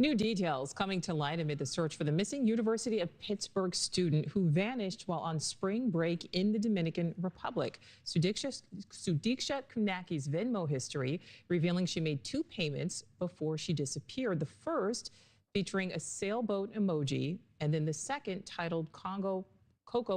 New details coming to light amid the search for the missing University of Pittsburgh student who vanished while on spring break in the Dominican Republic. Sudiksha Kunaki's Venmo history revealing she made 2 payments before she disappeared. The first featuring a sailboat emoji, and then the second titled Coco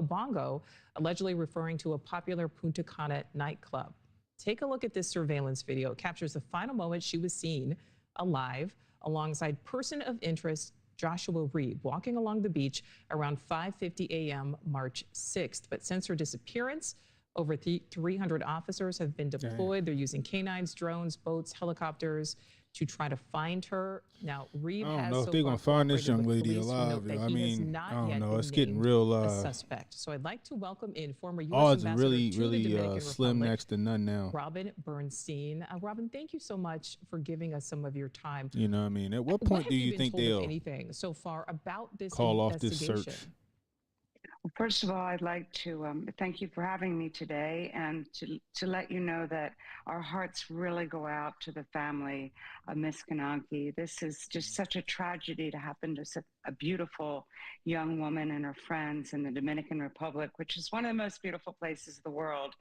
Bongo, allegedly referring to a popular Punta Cana nightclub. Take a look at this surveillance video. It captures the final moment she was seen alive alongside person of interest Joshua Reed walking along the beach around 5:50 a.m. March 6th. But since her disappearance, over 300 officers have been deployed. They're using canines, drones, boats, helicopters to try to find her. Now, Reed I don't has know if so they're far gonna find this young cooperated with lady police who alive. note that I he has mean, not I don't yet know. been It's getting named real. a suspect. So I'd like to welcome in former U.S. Odds are Ambassador really, to the Dominican slim Republic, next to none now. Robin Bernstein. Robin, thank you so much for giving us some of your time. You know what I mean? At what What point have do you you been think told, if they'll anything, so far about this call off this investigation? search? Well, first of all, I'd like to thank you for having me today, and to let you know that our hearts really go out to the family of Miss Kananki. This is just such a tragedy to happen to such a beautiful young woman and her friends in the Dominican Republic, which is one of the most beautiful places in the world.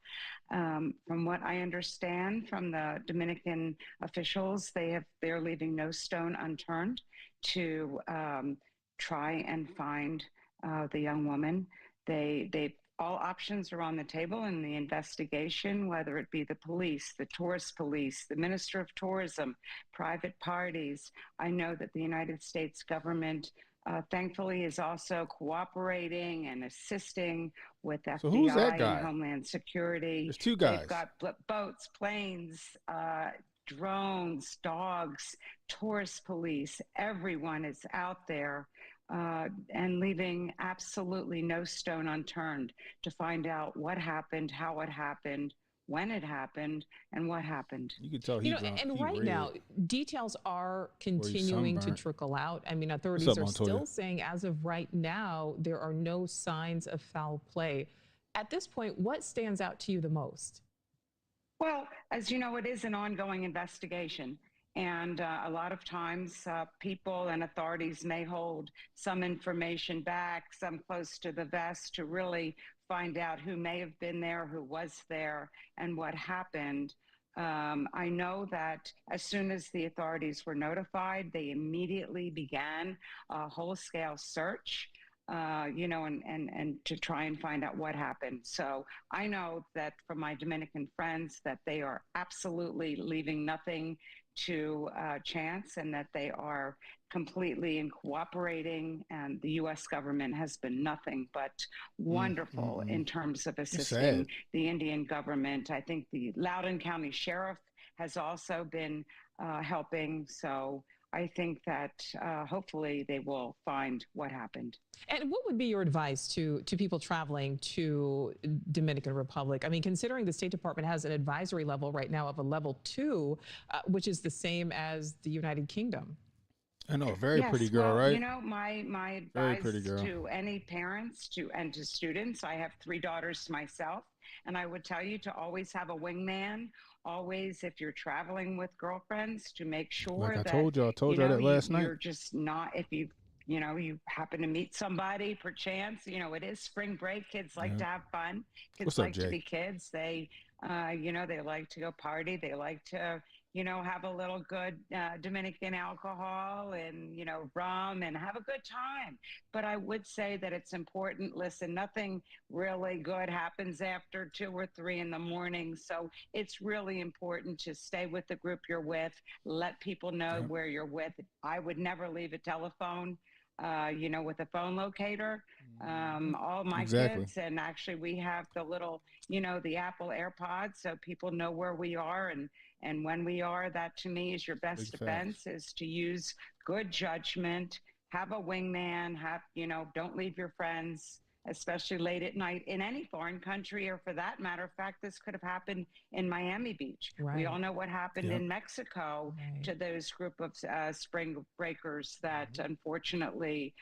From what I understand from the Dominican officials, they're leaving no stone unturned to try and find the young woman. They all options are on the table in the investigation, whether it be the police, the tourist police, the Minister of Tourism, private parties. I know that the United States government thankfully is also cooperating and assisting with So who's that FBI guy? and Homeland Security. There's 2 guys. They've got boats, planes, drones, dogs, tourist police. Everyone is out there and leaving absolutely no stone unturned to find out what happened, how it happened, when it happened, and what happened. You can tell You know, and right now, details are continuing to trickle out. I mean, authorities are still saying, as of right now, there are no signs of foul play. At this point, what stands out to you the most? Well, as you know, it is an ongoing investigation. And a lot of times people and authorities may hold some information back, some close to the vest, to really find out who may have been there, who was there, and what happened. I know that as soon as the authorities were notified, they immediately began a whole-scale search. You know, and to try and find out what happened. So I know that from my Dominican friends that they are absolutely leaving nothing to chance, and that they are completely in cooperating, and the U.S. government has been nothing but wonderful in terms of assisting the Indian government. I think the Loudoun County Sheriff has also been helping. So I think that hopefully they will find what happened. And what would be your advice to people traveling to Dominican Republic? I mean, considering the State Department has an advisory level right now of a level 2, which is the same as the United Kingdom. I know, very pretty girl, right? You know, my advice to any parents and to students, I have 3 daughters myself, and I would tell you to always have a wingman. Always, if you're traveling with girlfriends, to make sure like that I told y'all that last night. You're just not, if you happen to meet somebody perchance, it is spring break. Kids like to have fun. Kids like to be kids. They, they like to go party. They like to, have a little good Dominican alcohol and, rum, and have a good time. But I would say that it's important. Listen, nothing really good happens after 2 or 3 in the morning. So it's really important to stay with the group you're with. Let people know where you're with. I would never leave a telephone with a phone locator. All my kids, and actually we have the little, the Apple AirPods, so people know where we are and when we are. That to me is your best defense, is to use good judgment, have a wingman, don't leave your friends, especially late at night in any foreign country, or for that matter of fact, this could have happened in Miami Beach. We all know what happened in Mexico to those group of spring breakers that unfortunately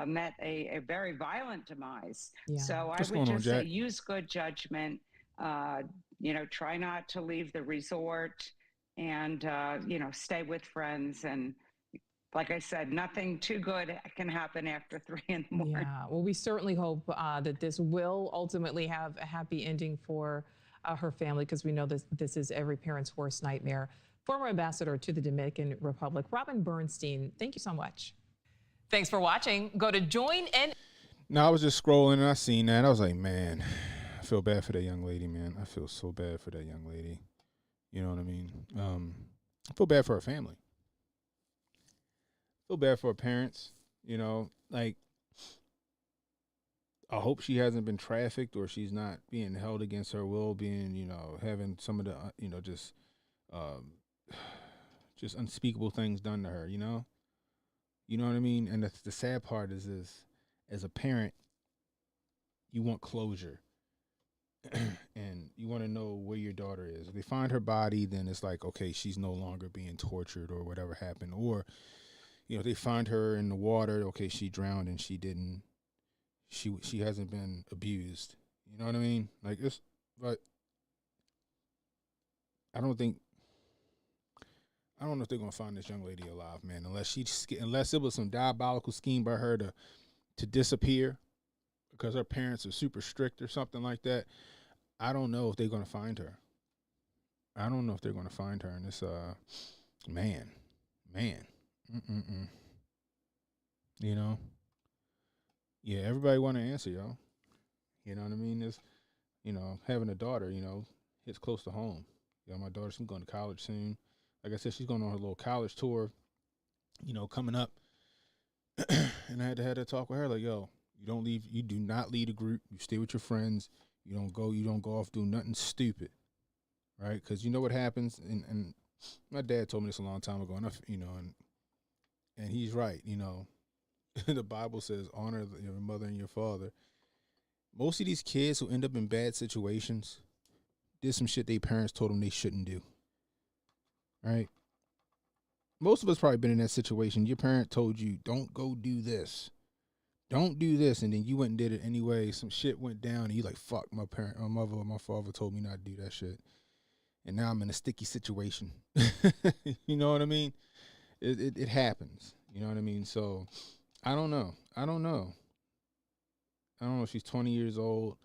met a very violent demise. So I would just say use good judgment, try not to leave the resort, and, stay with friends, and like I said, nothing too good can happen after 3 in the morning. Yeah, well, we certainly hope that this will ultimately have a happy ending for her family, because we know this is every parent's worst nightmare. Former ambassador to the Dominican Republic, Robin Bernstein, thank you so much. Thanks for watching. Go to join and. No, I was just scrolling and I seen that. I was like, man, I feel bad for that young lady, man. I feel so bad for that young lady. You know what I mean? I feel bad for her family. I feel bad for her parents. You know, like, I hope she hasn't been trafficked or she's not being held against her will, being, you know, having some of the, you know, just unspeakable things done to her, you know? You know what I mean? And the sad part is as a parent, you want closure. And you want to know where your daughter is. If they find her body, then it's like, okay, she's no longer being tortured or whatever happened. Or, you know, they find her in the water, okay, she drowned and she hasn't been abused. You know what I mean? Like, but I don't know if they're gonna find this young lady alive, man. Unless it was some diabolical scheme by her to disappear because her parents are super strict or something like that. I don't know if they're gonna find her. And it's man. You know. Yeah, everybody want to answer, y'all. You know what I mean? It's, you know, having a daughter, you know, hits close to home. You know, my daughter, she's going to college soon. Like I said, she's going on her little college tour, you know, coming up. And I had to have a talk with her, like, yo, you do not lead a group. You stay with your friends. You don't go off doing nothing stupid, right? Because you know what happens. And my dad told me this a long time ago, and you know, and he's right. You know, the Bible says honor your mother and your father. Most of these kids who end up in bad situations did some shit their parents told them they shouldn't do. Right? Most of us probably been in that situation. Your parent told you, don't go do this. Don't do this. And then you went and did it anyway. Some shit went down and you like, fuck, my mother or my father told me not to do that shit. And now I'm in a sticky situation. You know what I mean? It happens. You know what I mean? So I don't know. I don't know if she's 20 years old.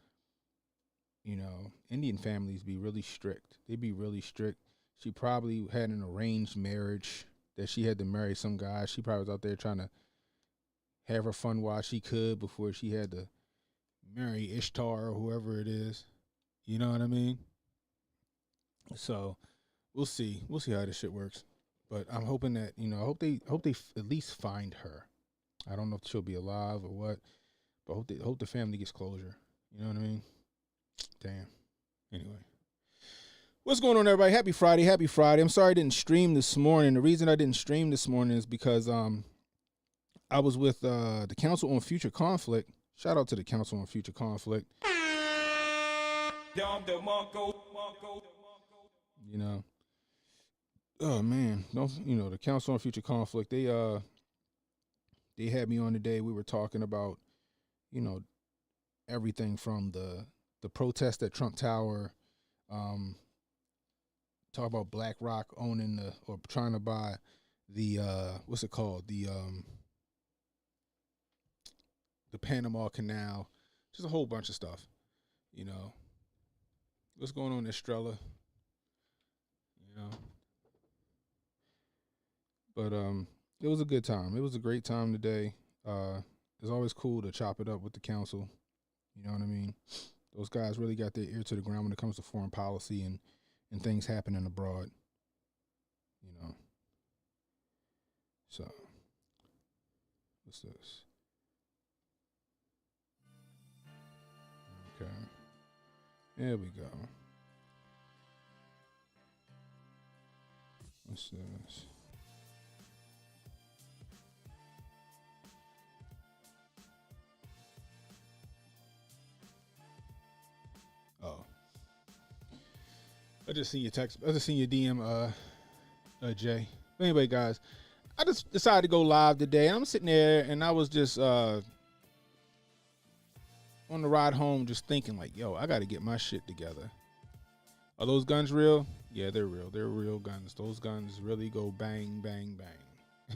You know, Indian families be really strict. They be really strict. She probably had an arranged marriage that she had to marry some guy. She probably was out there trying to have her fun while she could before she had to marry Ishtar or whoever it is. You know what I mean? So we'll see. We'll see how this shit works. But I'm hoping that, you know, I hope they at least find her. I don't know if she'll be alive or what, but hope the family gets closure. You know what I mean? Damn. Anyway. What's going on, everybody? Happy Friday. Happy Friday. I'm sorry I didn't stream this morning. The reason I didn't stream this morning is because I was with the Council on Future Conflict. Shout out to the Council on Future Conflict. You know. Oh man. The Council on Future Conflict, they had me on today. We were talking about, you know, everything from the protest at Trump Tower, talk about BlackRock owning or trying to buy the what's it called? The Panama Canal, just a whole bunch of stuff. You know. What's going on, Estrella? You know. But it was a good time. It was a great time today. It's always cool to chop it up with the council. You know what I mean? Those guys really got their ear to the ground when it comes to foreign policy and things happening abroad. You know. So, what's this? Okay. There we go. What's this? Oh. I just seen your text. I just seen your DM, Jay. But anyway, guys, I just decided to go live today. I'm sitting there and I was just on the ride home just thinking like, yo, I got to get my shit together. Are those guns real? Yeah, they're real. They're real guns. Those guns really go bang, bang, bang.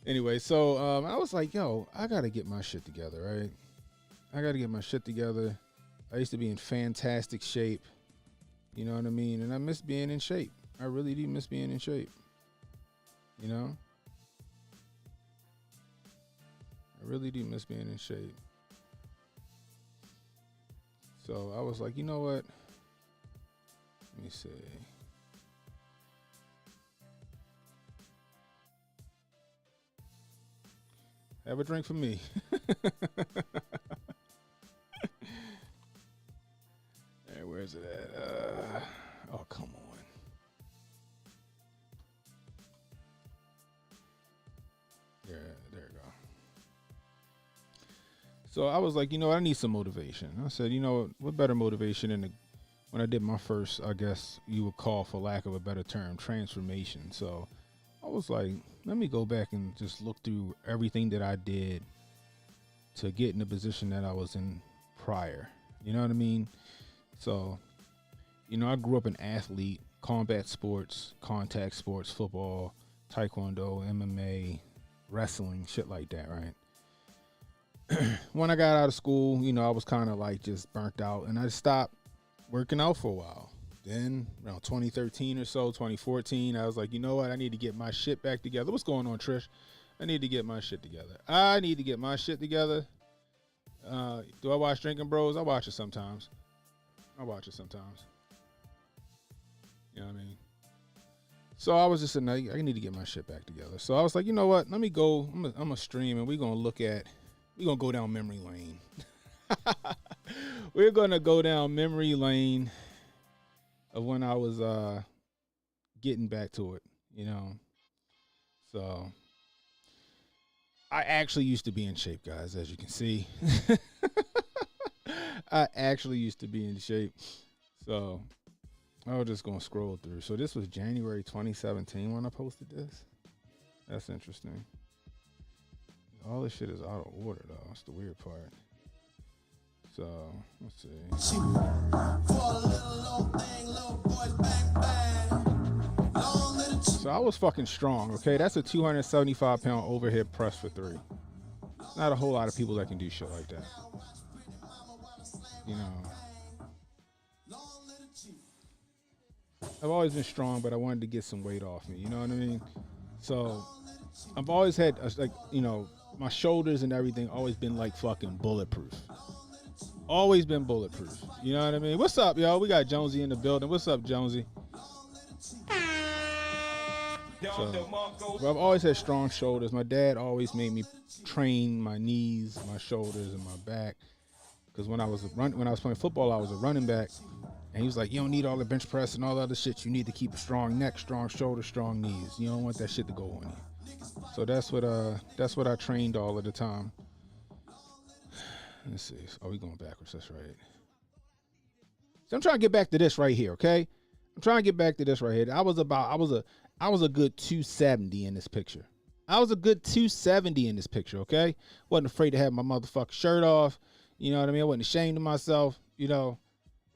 Anyway, so I was like, yo, I gotta get my shit together, right? I gotta get my shit together. I used to be in fantastic shape. You know what I mean? And I miss being in shape. I really do miss being in shape. You know? I really do miss being in shape. So I was like, you know what? Let me see. Have a drink for me. Hey, where's it at? Oh, come on. There you go. So I was like, you know, I need some motivation. I said, you know, what better motivation than when I did my first, I guess you would call, for lack of a better term, transformation. So I was like, let me go back and just look through everything that I did to get in the position that I was in prior. You know what I mean? So, you know, I grew up an athlete, combat sports, contact sports, football, taekwondo, MMA, wrestling, shit like that, right? When I got out of school, you know, I was kind of like just burnt out, and I stopped working out for a while. Then around 2013 or so, 2014, I was like, you know what? I need to get my shit back together. What's going on, Trish? I need to get my shit together. Do I watch Drinking Bros? I watch it sometimes. You know what I mean? So I was just saying, I need to get my shit back together. So I was like, you know what? Let me go. I'm gonna stream, and we're gonna go down memory lane. We're gonna go down memory lane of when I was getting back to it, you know. So I actually used to be in shape, guys, as you can see. I actually used to be in shape. So I was just gonna scroll through. So this was January 2017 when I posted this. That's interesting. All this shit is out of order, though. That's the weird part. So, let's see. So I was fucking strong, okay? That's a 275-pound overhead press for 3. Not a whole lot of people that can do shit like that. You know. I've always been strong, but I wanted to get some weight off me. You know what I mean? So, I've always had, like, you know, my shoulders and everything always been like fucking bulletproof. Always been bulletproof. You know what I mean? What's up, y'all? We got Jonesy in the building. What's up, Jonesy? So, I've always had strong shoulders. My dad always made me train my knees, my shoulders, and my back. Because when I was playing football, I was a running back, and he was like, "You don't need all the bench press and all the other shit. You need to keep a strong neck, strong shoulders, strong knees. You don't want that shit to go on you." So that's what I trained all of the time. Let's see. Oh, we going backwards. That's right. So I'm trying to get back to this right here, okay? I'm trying to get back to this right here. I was a good 270 in this picture. I was a good 270 in this picture, okay? Wasn't afraid to have my motherfucking shirt off. You know what I mean? I wasn't ashamed of myself. You know,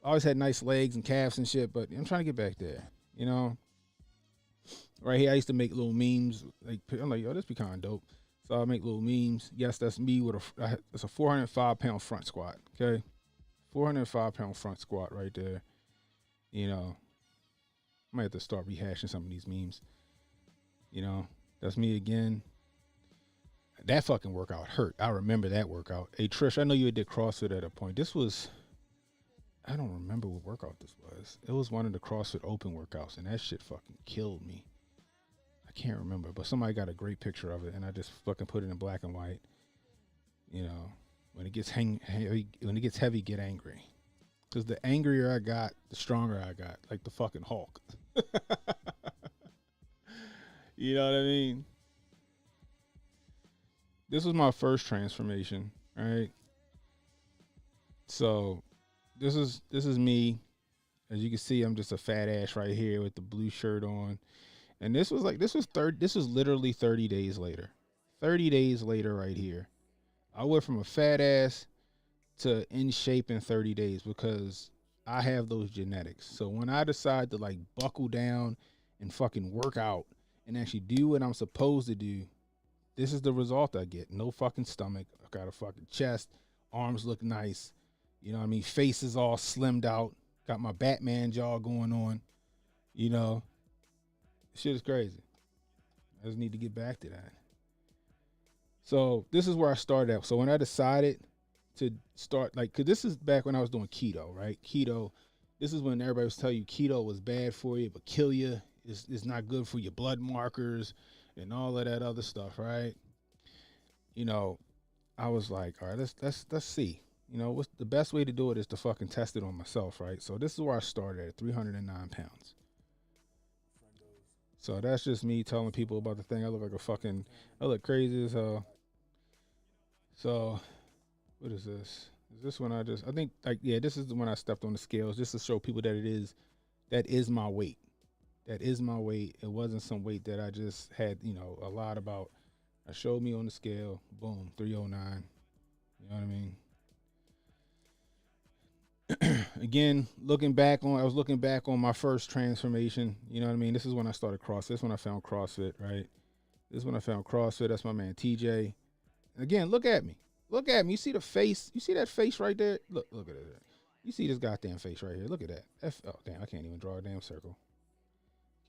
always had nice legs and calves and shit, but I'm trying to get back there. You know? Right here, I used to make little memes. Like, I'm like, yo, this be kind of dope. So I make little memes. Yes, that's me with it's a 405-pound front squat. Okay, 405-pound front squat right there. You know, I might have to start rehashing some of these memes. You know, that's me again. That fucking workout hurt. I remember that workout. Hey Trish, I know you did CrossFit at a point. This was, I don't remember what workout this was. It was one of the CrossFit Open workouts, and that shit fucking killed me. I can't remember, but somebody got a great picture of it, and I just fucking put it in black and white. You know, when it gets heavy, get angry. Because the angrier I got, the stronger I got, like the fucking Hulk. You know what I mean? This was my first transformation, right? So, this is me. As you can see, I'm just a fat ass right here with the blue shirt on. And this was literally 30 days later. 30 days later right here. I went from a fat ass to in shape in 30 days because I have those genetics. So when I decide to like buckle down and fucking work out and actually do what I'm supposed to do, this is the result I get. No fucking stomach. I got a fucking chest. Arms look nice. You know what I mean? Face is all slimmed out. Got my Batman jaw going on. You know, shit is crazy. I just need to get back to that. So this is where I started at. So when I decided to start, like, cause this is back when I was doing keto, right? Keto. This is when everybody was telling you keto was bad for you, but kill you. It's not good for your blood markers and all of that other stuff, right? You know, I was like, all right, let's see. You know, what's the best way to do it is to fucking test it on myself, right? So this is where I started at 309 pounds. So that's just me telling people about the thing. I look like I look crazy as hell. So what is this? Is this when I think like, yeah, this is the one I stepped on the scales just to show people that is my weight. That is my weight. It wasn't some weight that I just had, you know, a lot about. I showed me on the scale, boom, 309. You know what I mean? Again, I was looking back on my first transformation. You know what I mean? This is when I started CrossFit. This is when I found CrossFit, right? This is when I found CrossFit. That's my man TJ. Again, look at me. Look at me. You see the face? You see that face right there? Look at it. You see this goddamn face right here? Look at that. Oh, damn, I can't even draw a damn circle.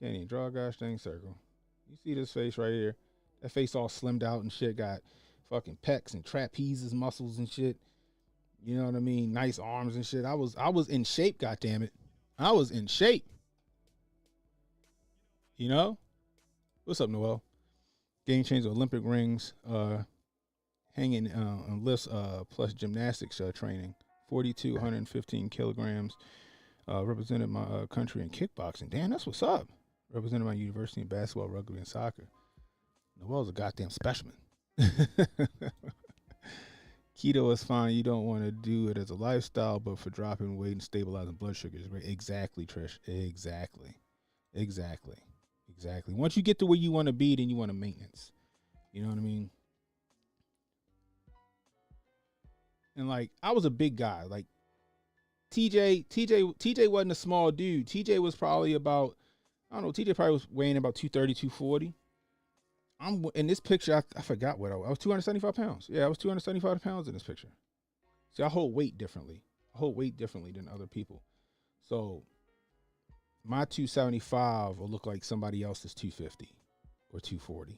Can't even draw a gosh dang circle. You see this face right here? That face all slimmed out and shit. Got fucking pecs and trapezes muscles and shit. You know what I mean? Nice arms and shit. I was in shape, goddammit. I was in shape. You know? What's up, Noel? Game changer Olympic rings, hanging on lifts, plus gymnastics training. 42, 115 kilograms. Represented my country in kickboxing. Damn, that's what's up. Represented my university in basketball, rugby, and soccer. Noel's a goddamn specimen. Keto is fine. You don't want to do it as a lifestyle, but for dropping weight and stabilizing blood sugar is great. Exactly, Trish. Exactly. Once you get to where you want to be, then you want a maintenance. You know what I mean? And like, I was a big guy. Like TJ wasn't a small dude. TJ was probably about, I don't know, TJ probably was weighing about 230, 240. I'm in this picture. I forgot what I was 275 pounds. Yeah, I was 275 pounds in this picture. See, I hold weight differently. Than other people. So my 275 will look like somebody else's 250 or 240.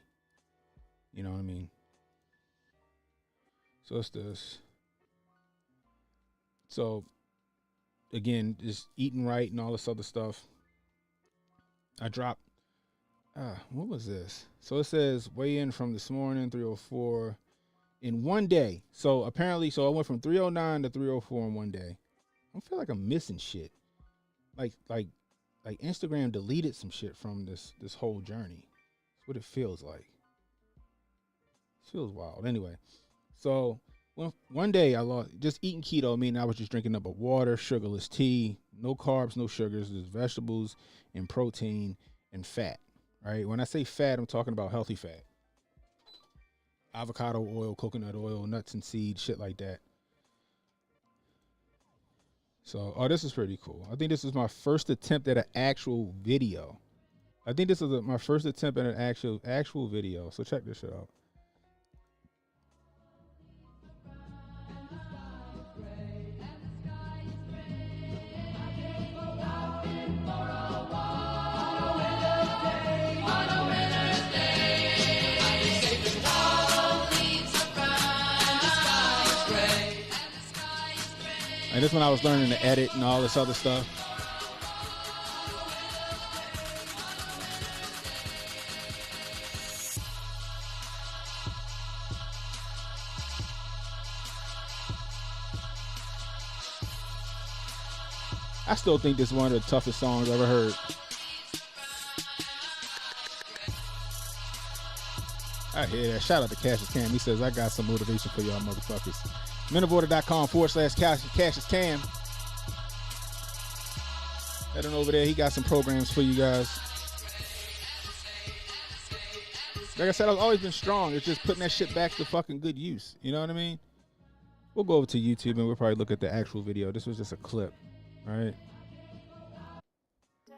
You know what I mean? So it's this. So again, just eating right and all this other stuff. I dropped. What was this? So it says weigh in from this morning, 304 in one day. So apparently, I went from 309 to 304 in one day. I feel like I'm missing shit. Like Instagram deleted some shit from this whole journey. That's what it feels like. It feels wild. Anyway, so one day I lost, just eating keto. I mean, I was just drinking up a water, sugarless tea, no carbs, no sugars, just vegetables and protein and fat. Right? When I say fat, I'm talking about healthy fat. Avocado oil, coconut oil, nuts and seeds, shit like that. So, this is pretty cool. I think this is my first attempt at an actual video. My first attempt at an actual video. So check this shit out. And this when I was learning to edit and all this other stuff. I still think this is one of the toughest songs I've ever heard. I hear that. Shout out to Cassius Cam. He says, I got some motivation for y'all motherfuckers. Minoborder.com/Cassius Cam. Head on over there. He got some programs for you guys. Like I said, I've always been strong. It's just putting that shit back to fucking good use. You know what I mean? We'll go over to YouTube and we'll probably look at the actual video. This was just a clip, right?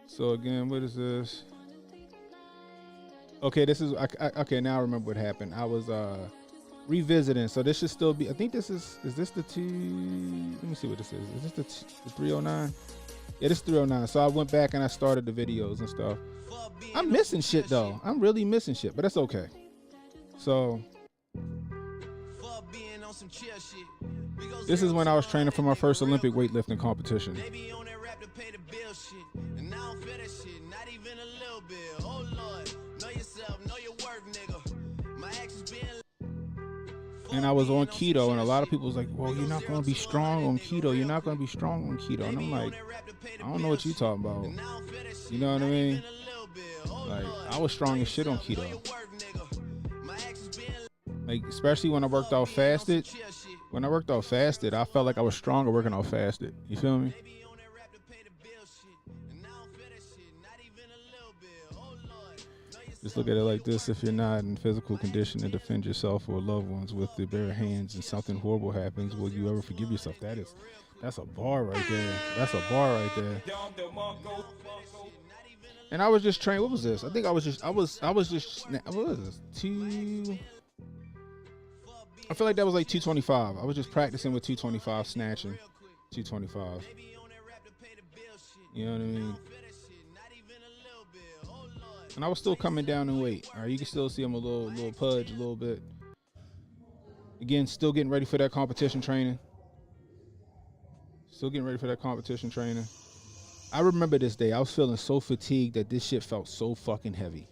So again, what is this? Okay, this is okay. Now I remember what happened. I was revisiting, so this should still be. I think this is this the two? Let me see what this is. Is this the 309? Yeah, this is 309. So I went back and I started the videos and stuff. I'm missing shit though. I'm really missing shit, but that's okay. So this is when I was training for my first Olympic weightlifting competition. And I was on keto, and a lot of people was like, well, you're not going to be strong on keto. You're not going to be strong on keto. And I'm like, I don't know what you talking about. You know what I mean? Like, I was strong as shit on keto. Like, especially when I worked out fasted. When I worked out fasted, I felt like I was stronger working out fasted. You feel me? Just look at it like this. If you're not in physical condition to defend yourself or loved ones with the bare hands and something horrible happens, will you ever forgive yourself? That's a bar right there. That's a bar right there. And I was just trained. What was this? I think I was just, what was this? I feel like that was like 225. I was just practicing with 225, snatching 225. You know what I mean? And I was still coming down in weight. All right, you can still see I'm a little pudge, a little bit. Again, still getting ready for that competition training. I remember this day. I was feeling so fatigued that this shit felt so fucking heavy.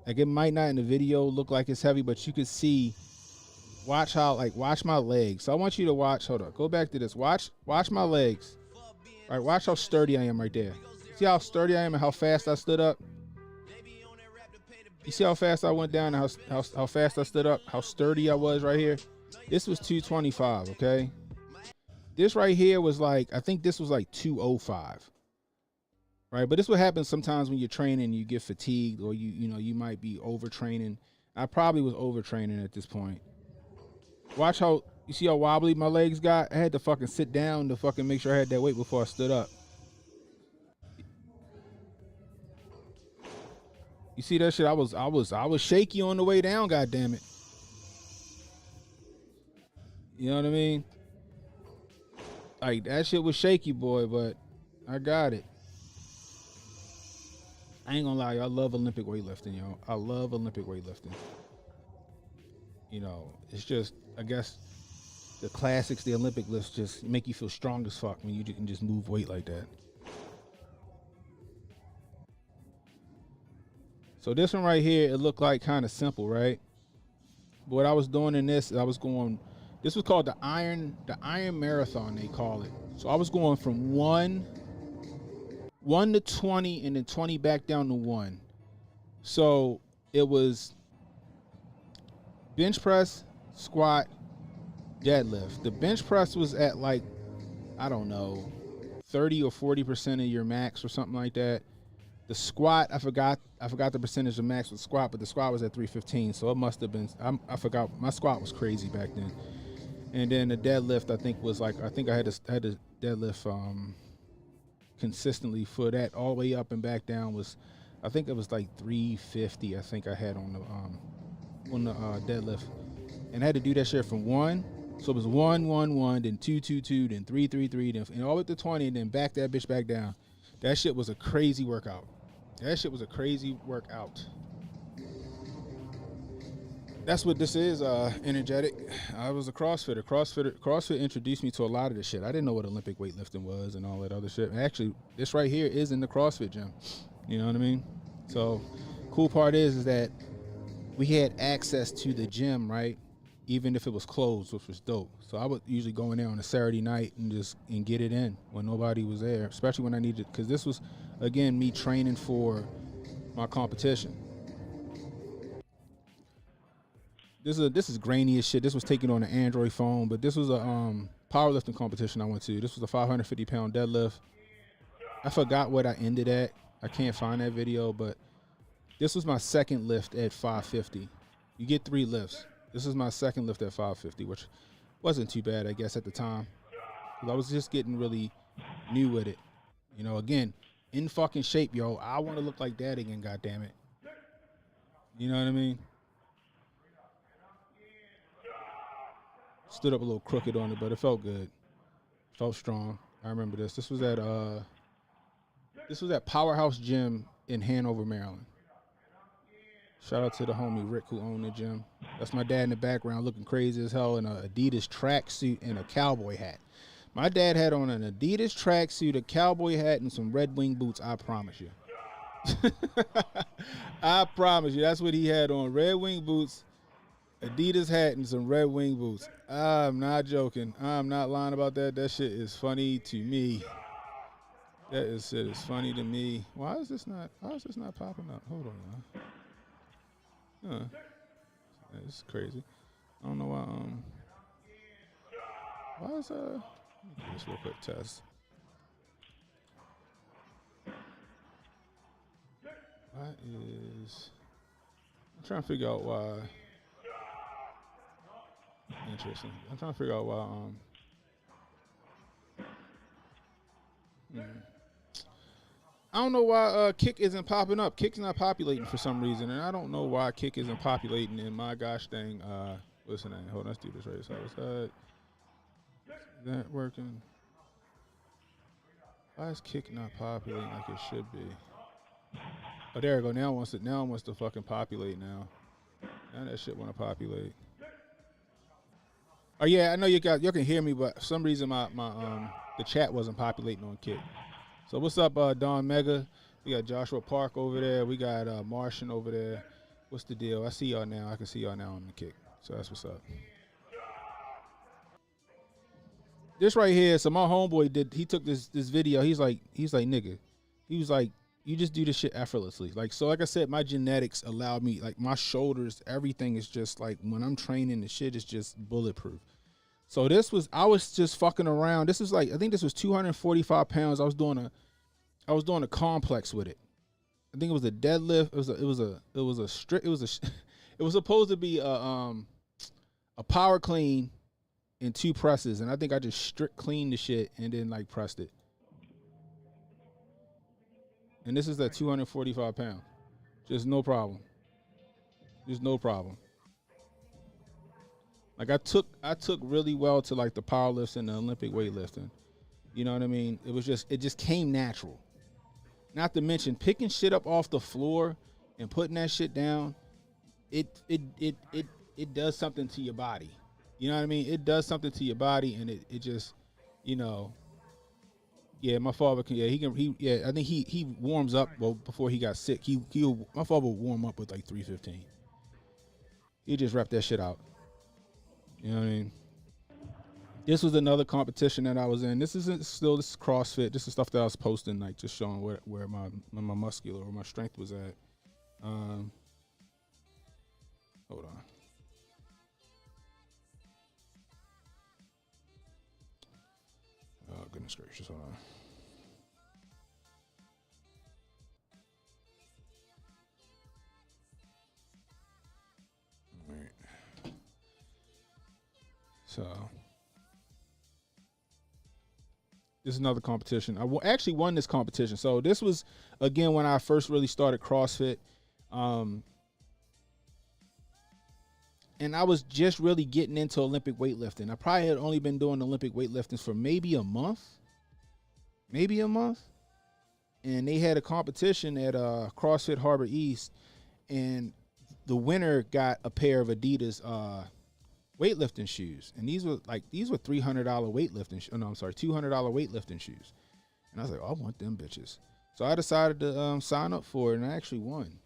Like, it might not in the video look like it's heavy, but you could see. Watch my legs. So I want you to watch. Hold up. Go back to this. Watch my legs. All right, watch how sturdy I am right there. See how sturdy I am and how fast I stood up? You see how fast I went down and how fast I stood up? How sturdy I was right here? This was 225, okay? This right here was like, I think this was like 205. Right? But this what happens sometimes when you're training, you get fatigued, or you might be overtraining. I probably was overtraining at this point. Watch how, you see how wobbly my legs got? I had to fucking sit down to fucking make sure I had that weight before I stood up. You see that shit? I was shaky on the way down, goddammit. You know what I mean? Like, that shit was shaky, boy, but I got it. I ain't gonna lie, I love Olympic weightlifting, yo. I love Olympic weightlifting. You know, it's just, I guess, the classics, the Olympic lifts just make you feel strong as fuck when you can just move weight like that. So this one right here, it looked like kind of simple, right? But what I was doing in this, this was called the Iron Marathon, they call it. So I was going from 1 to 20 and then 20 back down to 1. So it was bench press, squat, deadlift. The bench press was at like, I don't know, 30 or 40% of your max or something like that. The squat, I forgot the percentage of max with squat, but the squat was at 315, so it must have been, I forgot, my squat was crazy back then. And then the deadlift, I think I had to deadlift consistently for that all the way up and back down was, I think it was like 350 I think I had on the deadlift. And I had to do that shit from 1, so it was 1, 1, 1, then 2, 2, 2, then 3, 3, 3, then and all the way to 20, and then back that bitch back down. That shit was a crazy workout. That's what this is, energetic. I was a CrossFitter. CrossFit introduced me to a lot of this shit. I didn't know what Olympic weightlifting was and all that other shit. Actually, this right here is in the CrossFit gym. You know what I mean? So, cool part is that we had access to the gym, right? Even if it was closed, which was dope. So I would usually go in there on a Saturday night and get it in when nobody was there, especially when I needed, because this was, again, me training for my competition. This is grainy as shit. This was taken on an Android phone, but this was a powerlifting competition I went to. This was a 550-pound deadlift. I forgot what I ended at. I can't find that video, but this was my second lift at 550. You get 3 lifts. This is my second lift at 550, which wasn't too bad, I guess, at the time. Because I was just getting really new with it. You know, again, in fucking shape, yo. I want to look like that again, goddammit. You know what I mean? Stood up a little crooked on it, but it felt good. Felt strong. I remember this. This was at Powerhouse Gym in Hanover, Maryland. Shout out to the homie Rick who owned the gym. That's my dad in the background looking crazy as hell in an Adidas tracksuit and a cowboy hat. My dad had on an Adidas tracksuit, a cowboy hat, and some Red Wing boots, I promise you. I promise you, that's what he had on. Red Wing boots, Adidas hat, and some Red Wing boots. I'm not joking. I'm not lying about that. That shit is funny to me. That is shit is funny to me. Why is this not popping up? Hold on now. Huh. It's crazy. I don't know why why is let me do this real quick test. Why is I'm trying to figure out why. Interesting. I'm trying to figure out why I don't know why Kick isn't popping up. Kick's not populating for some reason, and I don't know why Kick isn't populating in my gosh dang what's the name? Hold on, let's do this right side. Is that working? Why is Kick not populating like it should be? Oh, there we go. Now it wants to fucking populate now. Now that shit want to populate. Oh yeah, I know y'all can hear me, but for some reason my the chat wasn't populating on Kick. So what's up, Don Mega? We got Joshua Park over there. We got Martian over there. What's the deal? I see y'all now. I can see y'all now on the Kick. So that's what's up. This right here. So my homeboy he took this video. He's like nigga. He was like, you just do this shit effortlessly. Like I said, my genetics allowed me, like my shoulders, everything is just like when I'm training, the shit is just bulletproof. So I was just fucking around. This is like, I think this was 245 pounds. I was doing a complex with it. I think it was a deadlift. It was supposed to be a power clean and 2 presses. And I think I just strict cleaned the shit and then like pressed it. And this is at 245 pounds. Just no problem. Just no problem. Like I took really well to like the power lifts and the Olympic weightlifting. You know what I mean? It just came natural. Not to mention picking shit up off the floor and putting that shit down, it does something to your body. You know what I mean? It does something to your body, and it just, you know. Yeah, my father can. Yeah, I think he warms up. Well, before he got sick, my father would warm up with like 315. He just wrapped that shit out. You know what I mean? This was another competition that I was in. This is CrossFit. This is stuff that I was posting, like just showing where my muscular or my strength was at. Hold on. Oh goodness gracious! Hold on. All right. So this is another competition. I actually won this competition. So this was again when I first really started CrossFit, and I was just really getting into Olympic weightlifting. I probably had only been doing Olympic weightlifting for maybe a month. And they had a competition at CrossFit Harbor East, and the winner got a pair of Adidas weightlifting shoes. And these were $300 weightlifting $200 weightlifting shoes. And I was like, oh, I want them bitches. So I decided to sign up for it, and I actually won.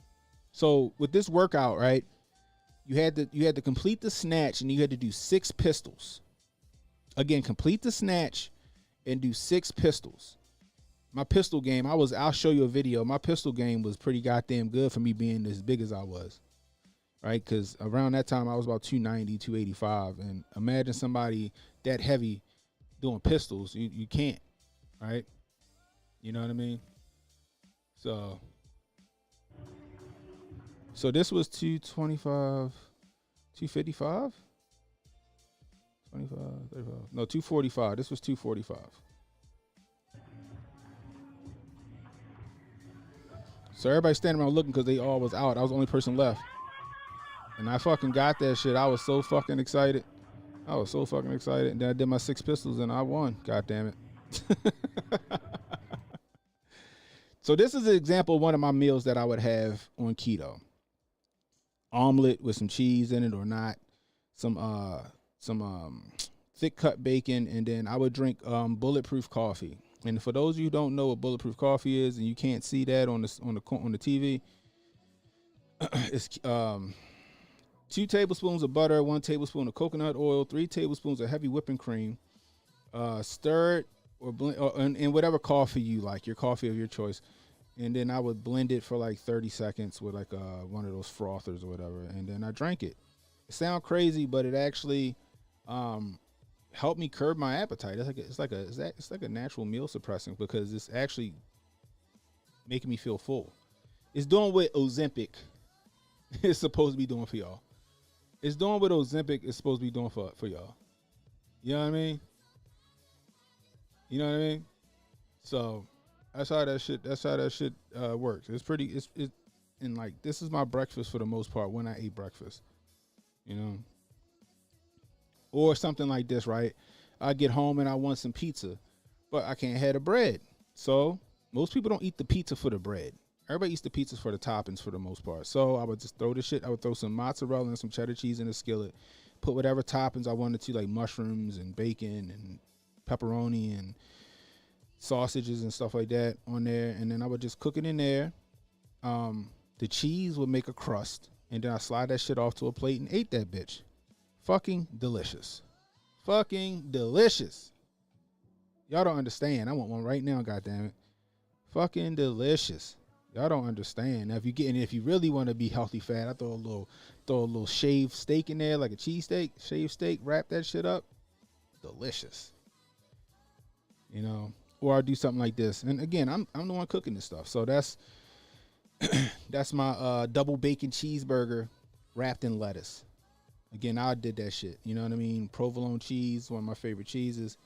So with this workout, right? You had to complete the snatch, and you had to do 6 pistols. Again, complete the snatch and do 6 pistols. My pistol game, I'll show you a video. My pistol game was pretty goddamn good for me being as big as I was. Right? Because around that time I was about 290, 285. And imagine somebody that heavy doing pistols. You can't. Right? You know what I mean? So this was 225, 255? 25, 35. No, 245. This was 245. So everybody standing around looking because they all was out. I was the only person left. And I fucking got that shit. I was so fucking excited. And then I did my Six Pistols and I won. God damn it. So this is an example of one of my meals that I would have on keto. Omelet with some cheese in it or not. Some thick cut bacon, and then I would drink bulletproof coffee. And for those of you who don't know what bulletproof coffee is, and you can't see that on the TV, it's 2 tablespoons of butter, 1 tablespoon of coconut oil, 3 tablespoons of heavy whipping cream, stirred or blend in whatever coffee you like, your coffee of your choice. And then I would blend it for like 30 seconds with like one of those frothers or whatever, and then I drank it. It sounds crazy, but it actually helped me curb my appetite. It's like a natural meal suppressant because it's actually making me feel full. It's doing what Ozempic is supposed to be doing for y'all. It's doing what Ozempic is supposed to be doing for y'all. You know what I mean? You know what I mean? So that's how that shit works. It's pretty. And like this is my breakfast for the most part when I eat breakfast. You know, or something like this, right? I get home and I want some pizza, but I can't have the bread. So most people don't eat the pizza for the bread. Everybody eats the pizzas for the toppings for the most part. So I would just throw the shit. I would throw some mozzarella and some cheddar cheese in a skillet, put whatever toppings I wanted to, like mushrooms and bacon and pepperoni and sausages and stuff like that on there, and then I would just cook it in there. The cheese would make a crust, and then I slide that shit off to a plate and ate that bitch. Fucking delicious. Fucking delicious. Y'all don't understand. I want one right now, goddammit. Fucking delicious. Y'all don't understand. Now, if you really want to be healthy fat, I throw a little shaved steak in there, like a cheesesteak, shaved steak, wrap that shit up. Delicious. You know, or I do something like this. And again, I'm the one cooking this stuff. So that's my double bacon cheeseburger wrapped in lettuce. Again, I did that shit. You know what I mean? Provolone cheese, one of my favorite cheeses,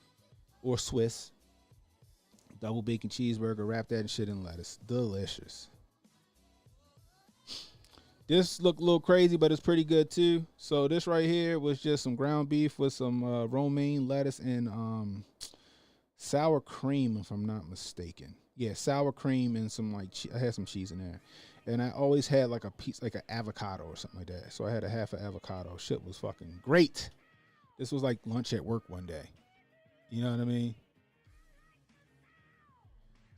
or Swiss. Double bacon cheeseburger, wrap that shit in lettuce. Delicious. This looked a little crazy, but it's pretty good too. So this right here was just some ground beef with some romaine lettuce and sour cream, if I'm not mistaken. Yeah, sour cream and some I had some cheese in there. And I always had like a piece, like an avocado or something like that. So I had a half an avocado. Shit was fucking great. This was like lunch at work one day. You know what I mean?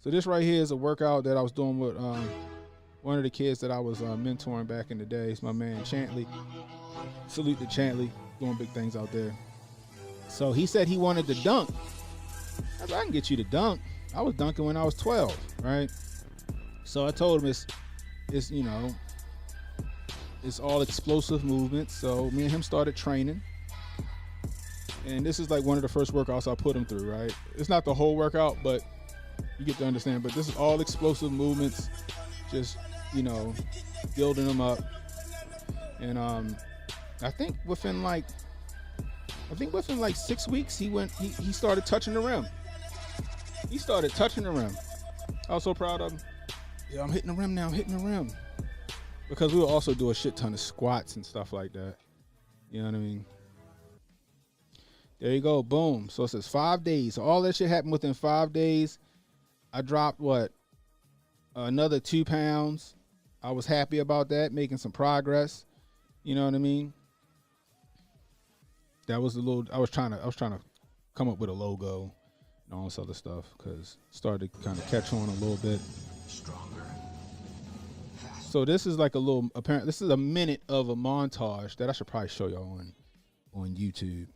So this right here is a workout that I was doing with one of the kids that I was mentoring back in the day. It's my man Chantley. Salute to Chantley, doing big things out there. So he said he wanted to dunk. I can get you to dunk. I was dunking when I was 12, right? So I told him it's you know, it's all explosive movements. So me and him started training. And this is like one of the first workouts I put him through, right? It's not the whole workout, but you get to understand. But this is all explosive movements, just, you know, building them up. And I think within like 6 weeks, he started touching the rim. He started touching the rim. I was so proud of him. Yeah, I'm hitting the rim now, because we will also do a shit ton of squats and stuff like that. You know what I mean? There you go, boom. So it says 5 days. So all that shit happened within 5 days. I dropped another 2 pounds. I was happy about that, making some progress. You know what I mean? That was I was trying to come up with a logo and all this other stuff, because it started to kind of catch on a little bit. So this is like this is a minute of a montage that I should probably show y'all on YouTube.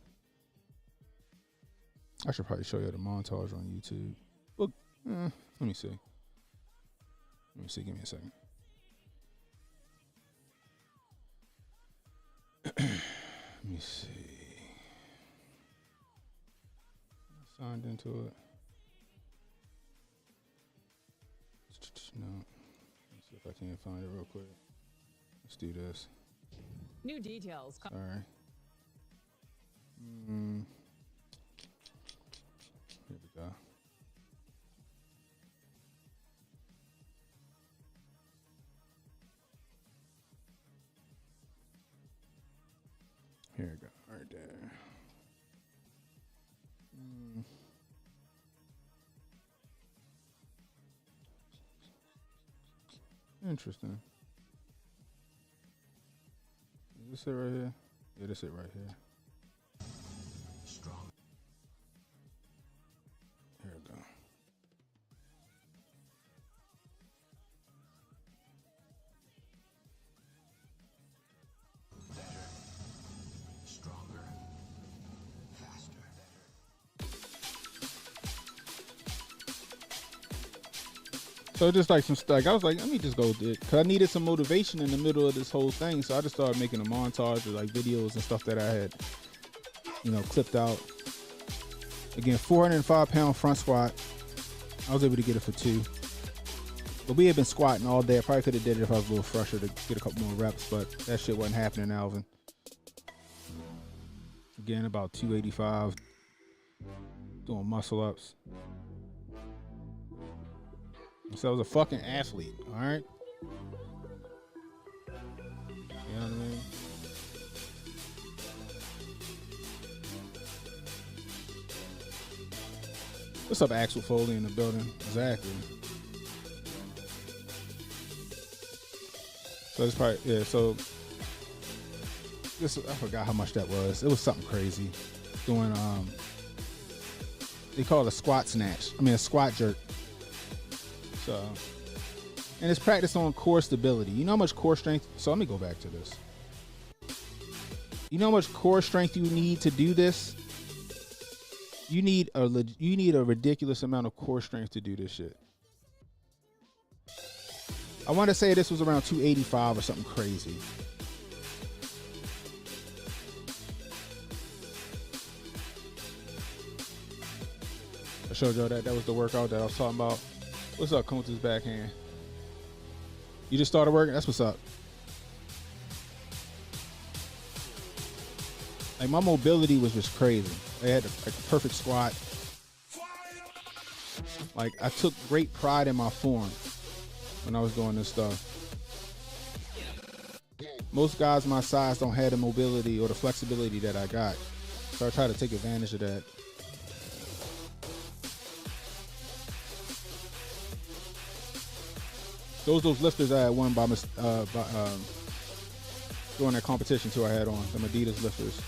I should probably show you the montage on YouTube. Well, let me see. Give me a second. Let me see. I signed into it. No. Let's see if I can find it real quick. Let's do this. New details. All right. Here we go. Here we go, right there. Interesting. Is this it right here? Yeah, this it right here. Strong. Here we go. Better, stronger, faster. So just like some stuff, I was like, let me just go with it, because I needed some motivation in the middle of this whole thing. So I just started making a montage of like videos and stuff that I had, clipped out. Again, 405-pound front squat. I was able to get it for 2. But we had been squatting all day. I probably could have did it if I was a little fresher to get a couple more reps, but that shit wasn't happening, Alvin. Again, about 285. Doing muscle ups. So I was a fucking athlete, all right? You know what I mean? What's up, Axel Foley in the building? Exactly. So it's probably, yeah, so this, I forgot how much that was. It was something crazy. Doing, they call it a squat snatch. I mean, a squat jerk. So, and it's practice on core stability. You know how much core strength? So let me go back to this. You know how much core strength you need to do this? You need a ridiculous amount of core strength to do this shit. I want to say this was around 285 or something crazy. I showed y'all that was the workout that I was talking about. What's up, Kunta's backhand? You just started working? That's what's up. Like, my mobility was just crazy. I had a perfect squat. Like, I took great pride in my form when I was doing this stuff. Most guys my size don't have the mobility or the flexibility that I got. So I try to take advantage of that. Those lifters I had won by during that competition too. I had on them Adidas lifters,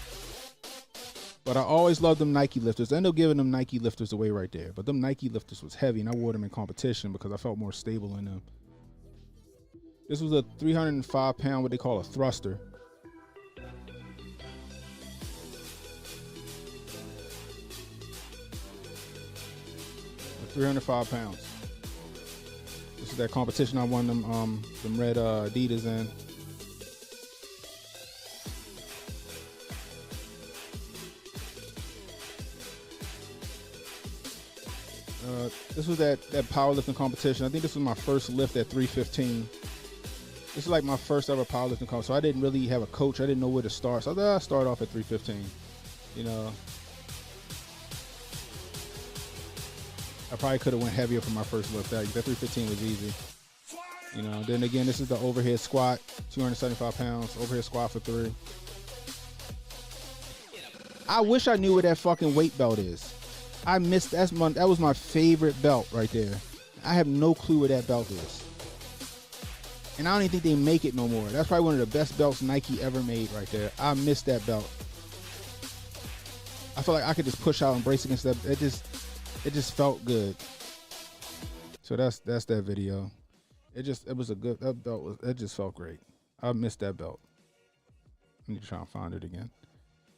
but I always loved them Nike lifters. I ended up giving them Nike lifters away right there. But them Nike lifters was heavy, and I wore them in competition because I felt more stable in them. This was a 305-pound, what they call a thruster. At 305 pounds. This is that competition I won them red Adidas in. This was that powerlifting competition. I think this was my first lift at 315. This is like my first ever powerlifting competition. So I didn't really have a coach. I didn't know where to start. So I thought I'd start off at 315. You know, I probably could have went heavier for my first lift. That 315 was easy. You know, then again, this is the overhead squat, 275 pounds, overhead squat for 3. I wish I knew where that fucking weight belt is. I missed, that was my favorite belt right there. I have no clue where that belt is. And I don't even think they make it no more. That's probably one of the best belts Nike ever made right there. I missed that belt. I feel like I could just push out and brace against that. It just felt good. So that's that video. It was a good, that belt it just felt great. I missed that belt. I need to try and find it again.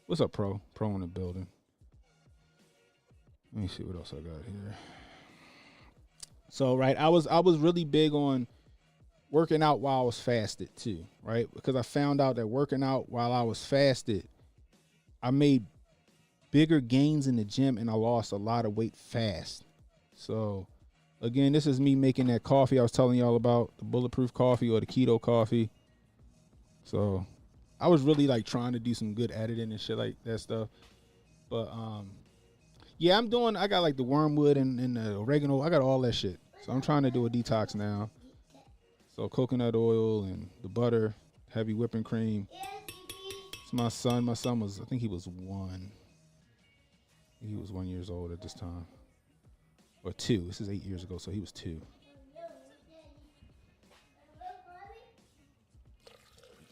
What's up, Pro? Pro in the building. Let me see what else I got here. So, right, I was really big on working out while I was fasted too, right? Because I found out that working out while I was fasted, I made bigger gains in the gym and I lost a lot of weight fast. So, again, this is me making that coffee I was telling y'all about, the bulletproof coffee or the keto coffee. So, I was really like trying to do some good editing and shit like that stuff. But, yeah, I got like the wormwood and the oregano. I got all that shit. So I'm trying to do a detox now. So coconut oil and the butter, heavy whipping cream. It's my son. My son was, I think he was 1. He was 1 year old at this time. Or 2. This is 8 years ago, so he was 2.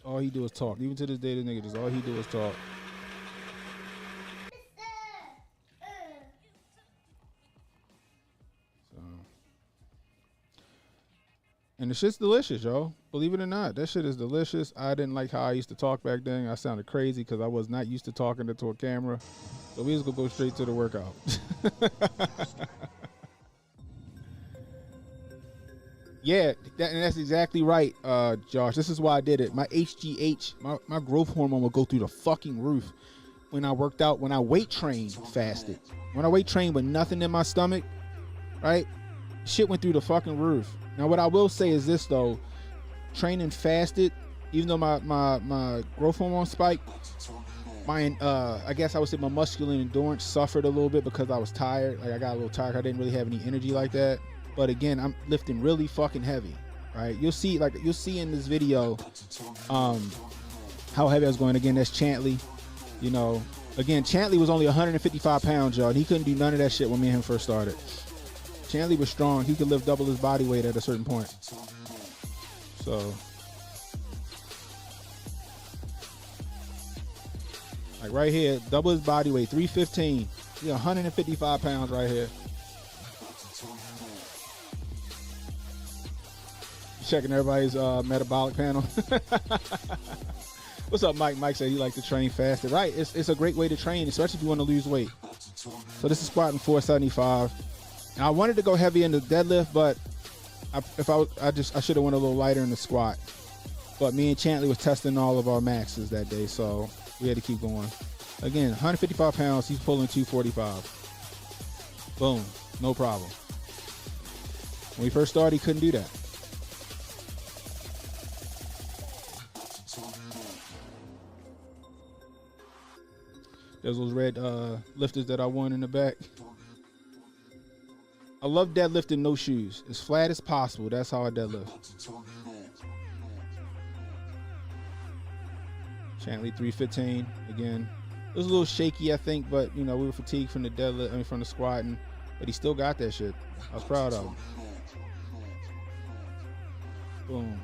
All he do is talk. Even to this day, this nigga just all he do is talk. So, and the shit's delicious, yo. Believe it or not, that shit is delicious. I didn't like how I used to talk back then. I sounded crazy because I was not used to talking into a camera. So we just gonna go straight to the workout. Yeah, and that's exactly right, Josh. This is why I did it. My HGH, my growth hormone will go through the fucking roof when I worked out, when I weight trained fasted. When I weight trained with nothing in my stomach, right? Shit went through the fucking roof. Now, what I will say is this, though. Training fasted, even though my growth hormone spiked, I guess I would say my muscular endurance suffered a little bit because I was tired. Like, I got a little tired. I didn't really have any energy like that. But again, I'm lifting really fucking heavy, right? You'll see in this video how heavy I was going. Again, that's Chantley. You know, again, Chantley was only 155 pounds, y'all. And he couldn't do none of that shit when me and him first started. Chantley was strong. He could lift double his body weight at a certain point. So, like right here, double his body weight, 315. He's 155 pounds right here. Checking everybody's metabolic panel. What's up, Mike? Mike said he likes to train fasted. Right, it's a great way to train, especially if you want to lose weight. So this is squatting 475. And I wanted to go heavy in the deadlift, but I should have went a little lighter in the squat. But me and Chantley was testing all of our maxes that day, so we had to keep going. Again, 155 pounds, he's pulling 245. Boom, no problem. When we first started, he couldn't do that. There's those red lifters that I won in the back. I love deadlifting no shoes. As flat as possible. That's how I deadlift. Chantley 315 again. It was a little shaky, I think, but you know, we were fatigued from the deadlift, from the squatting, but he still got that shit. I was proud of him. Boom.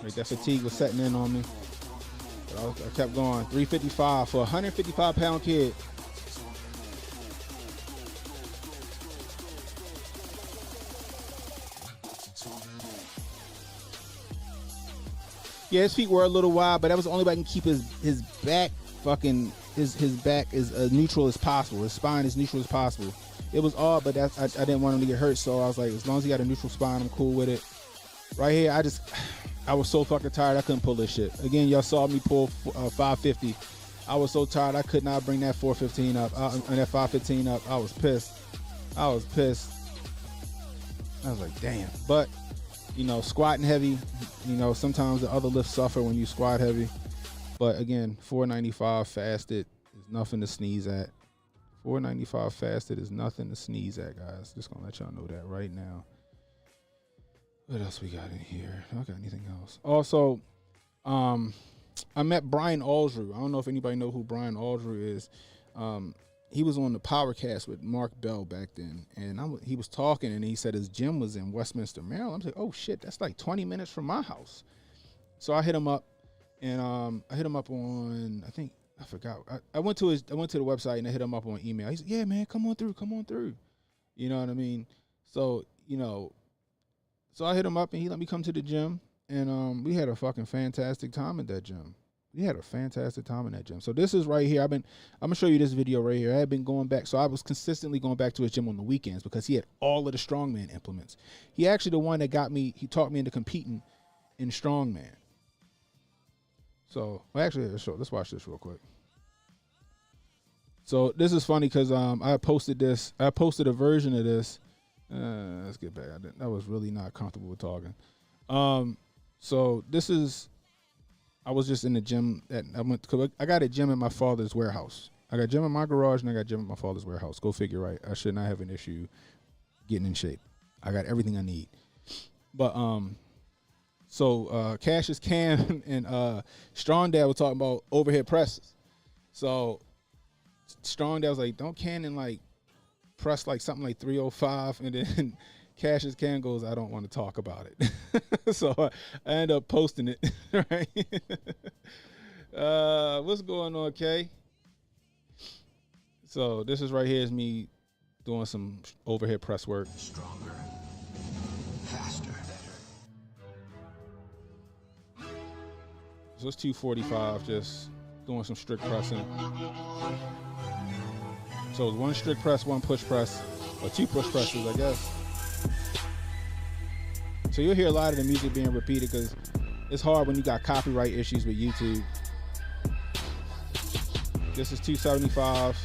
Like that fatigue was setting in on me. But I kept going. 355 for a 155 pound kid. Yeah, his feet were a little wide, but that was the only way I can keep his back fucking his back as neutral as possible. His spine as neutral as possible. It was odd, but I didn't want him to get hurt, so I was like, as long as he got a neutral spine, I'm cool with it. Right here, I was so fucking tired I couldn't pull this shit. Again, y'all saw me pull 550. I was so tired I could not bring that 415 up, and that 515 up. I was pissed. I was like, damn. But, you know, squatting heavy, you know, sometimes the other lifts suffer when you squat heavy. But again, 495 fasted is nothing to sneeze at. 495 fasted is nothing to sneeze at, guys. Just gonna let y'all know that right now. What else we got in here? I don't got anything else. Also, I met Brian Aldrew. I don't know if anybody know who Brian Aldrew is. He was on the Powercast with Mark Bell back then, and he was talking, and he said his gym was in Westminster, Maryland. I'm like, oh shit, that's like 20 minutes from my house. So I hit him up, and I hit him up on, I forgot. I went to the website and I hit him up on email. He said, yeah, man, come on through. You know what I mean? So, you know. So I hit him up and he let me come to the gym, and we had a fucking fantastic time at that gym. So this is right here. I'm gonna show you this video right here. I had been going back, so I was consistently going back to his gym on the weekends because he had all of the Strongman implements. He actually the one that he taught me into competing in Strongman. So actually, let's watch this real quick. So this is funny because I posted a version of this. Let's get back. I was really not comfortable with talking. So this is, I was just in the gym I got a gym in my father's warehouse. I got a gym in my garage and I got a gym in my father's warehouse. Go figure, right? I should not have an issue getting in shape. I got everything I need. But so Cassius Cam and Strong Dad were talking about overhead presses. So Strong Dad was like, don't Cannon like press like something like 305, and then Cassius Cam goes, I don't want to talk about it. So I end up posting it. Right? What's going on, Kay? So this is right here is me doing some overhead press work. Stronger, faster, better. So it's 245, just doing some strict pressing. So it's one strict press, one push press, or two push presses, I guess. So you'll hear a lot of the music being repeated because it's hard when you got copyright issues with YouTube. This is 275.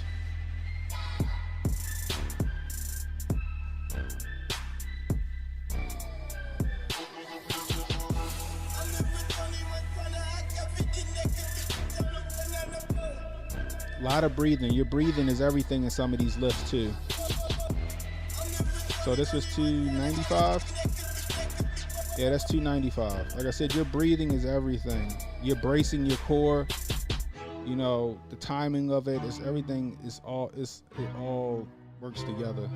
A lot of breathing. Your breathing is everything in some of these lifts too. So this was 295. Yeah, that's 295. Like I said, your breathing is everything. You're bracing your core. You know, the timing of it is everything. It all works together.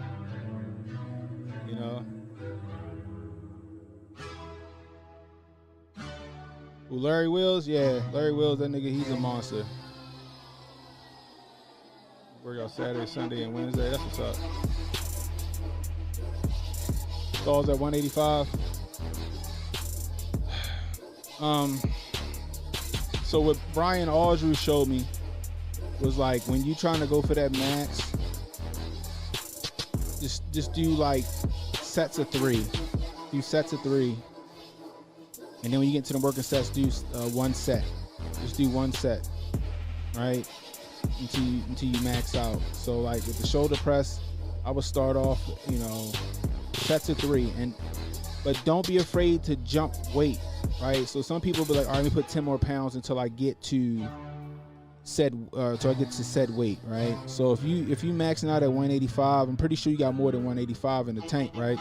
You know. Well, Larry Wills, yeah, Larry Wills, that nigga, he's a monster. Work out Saturday, Sunday, and Wednesday. That's what's up. Stalls at 185. So what Brian Aldrew showed me was like when you trying to go for that max, just do like sets of 3. Do sets of 3. And then when you get to the working sets, do one set. Just do one set, right? Until you max out. So like with the shoulder press, I would start off, you know, sets of 3, but don't be afraid to jump weight, right? So some people be like, all right, let me put 10 more pounds until I get to said weight, right? So if you maxing out at 185, I'm pretty sure you got more than 185 in the tank, right?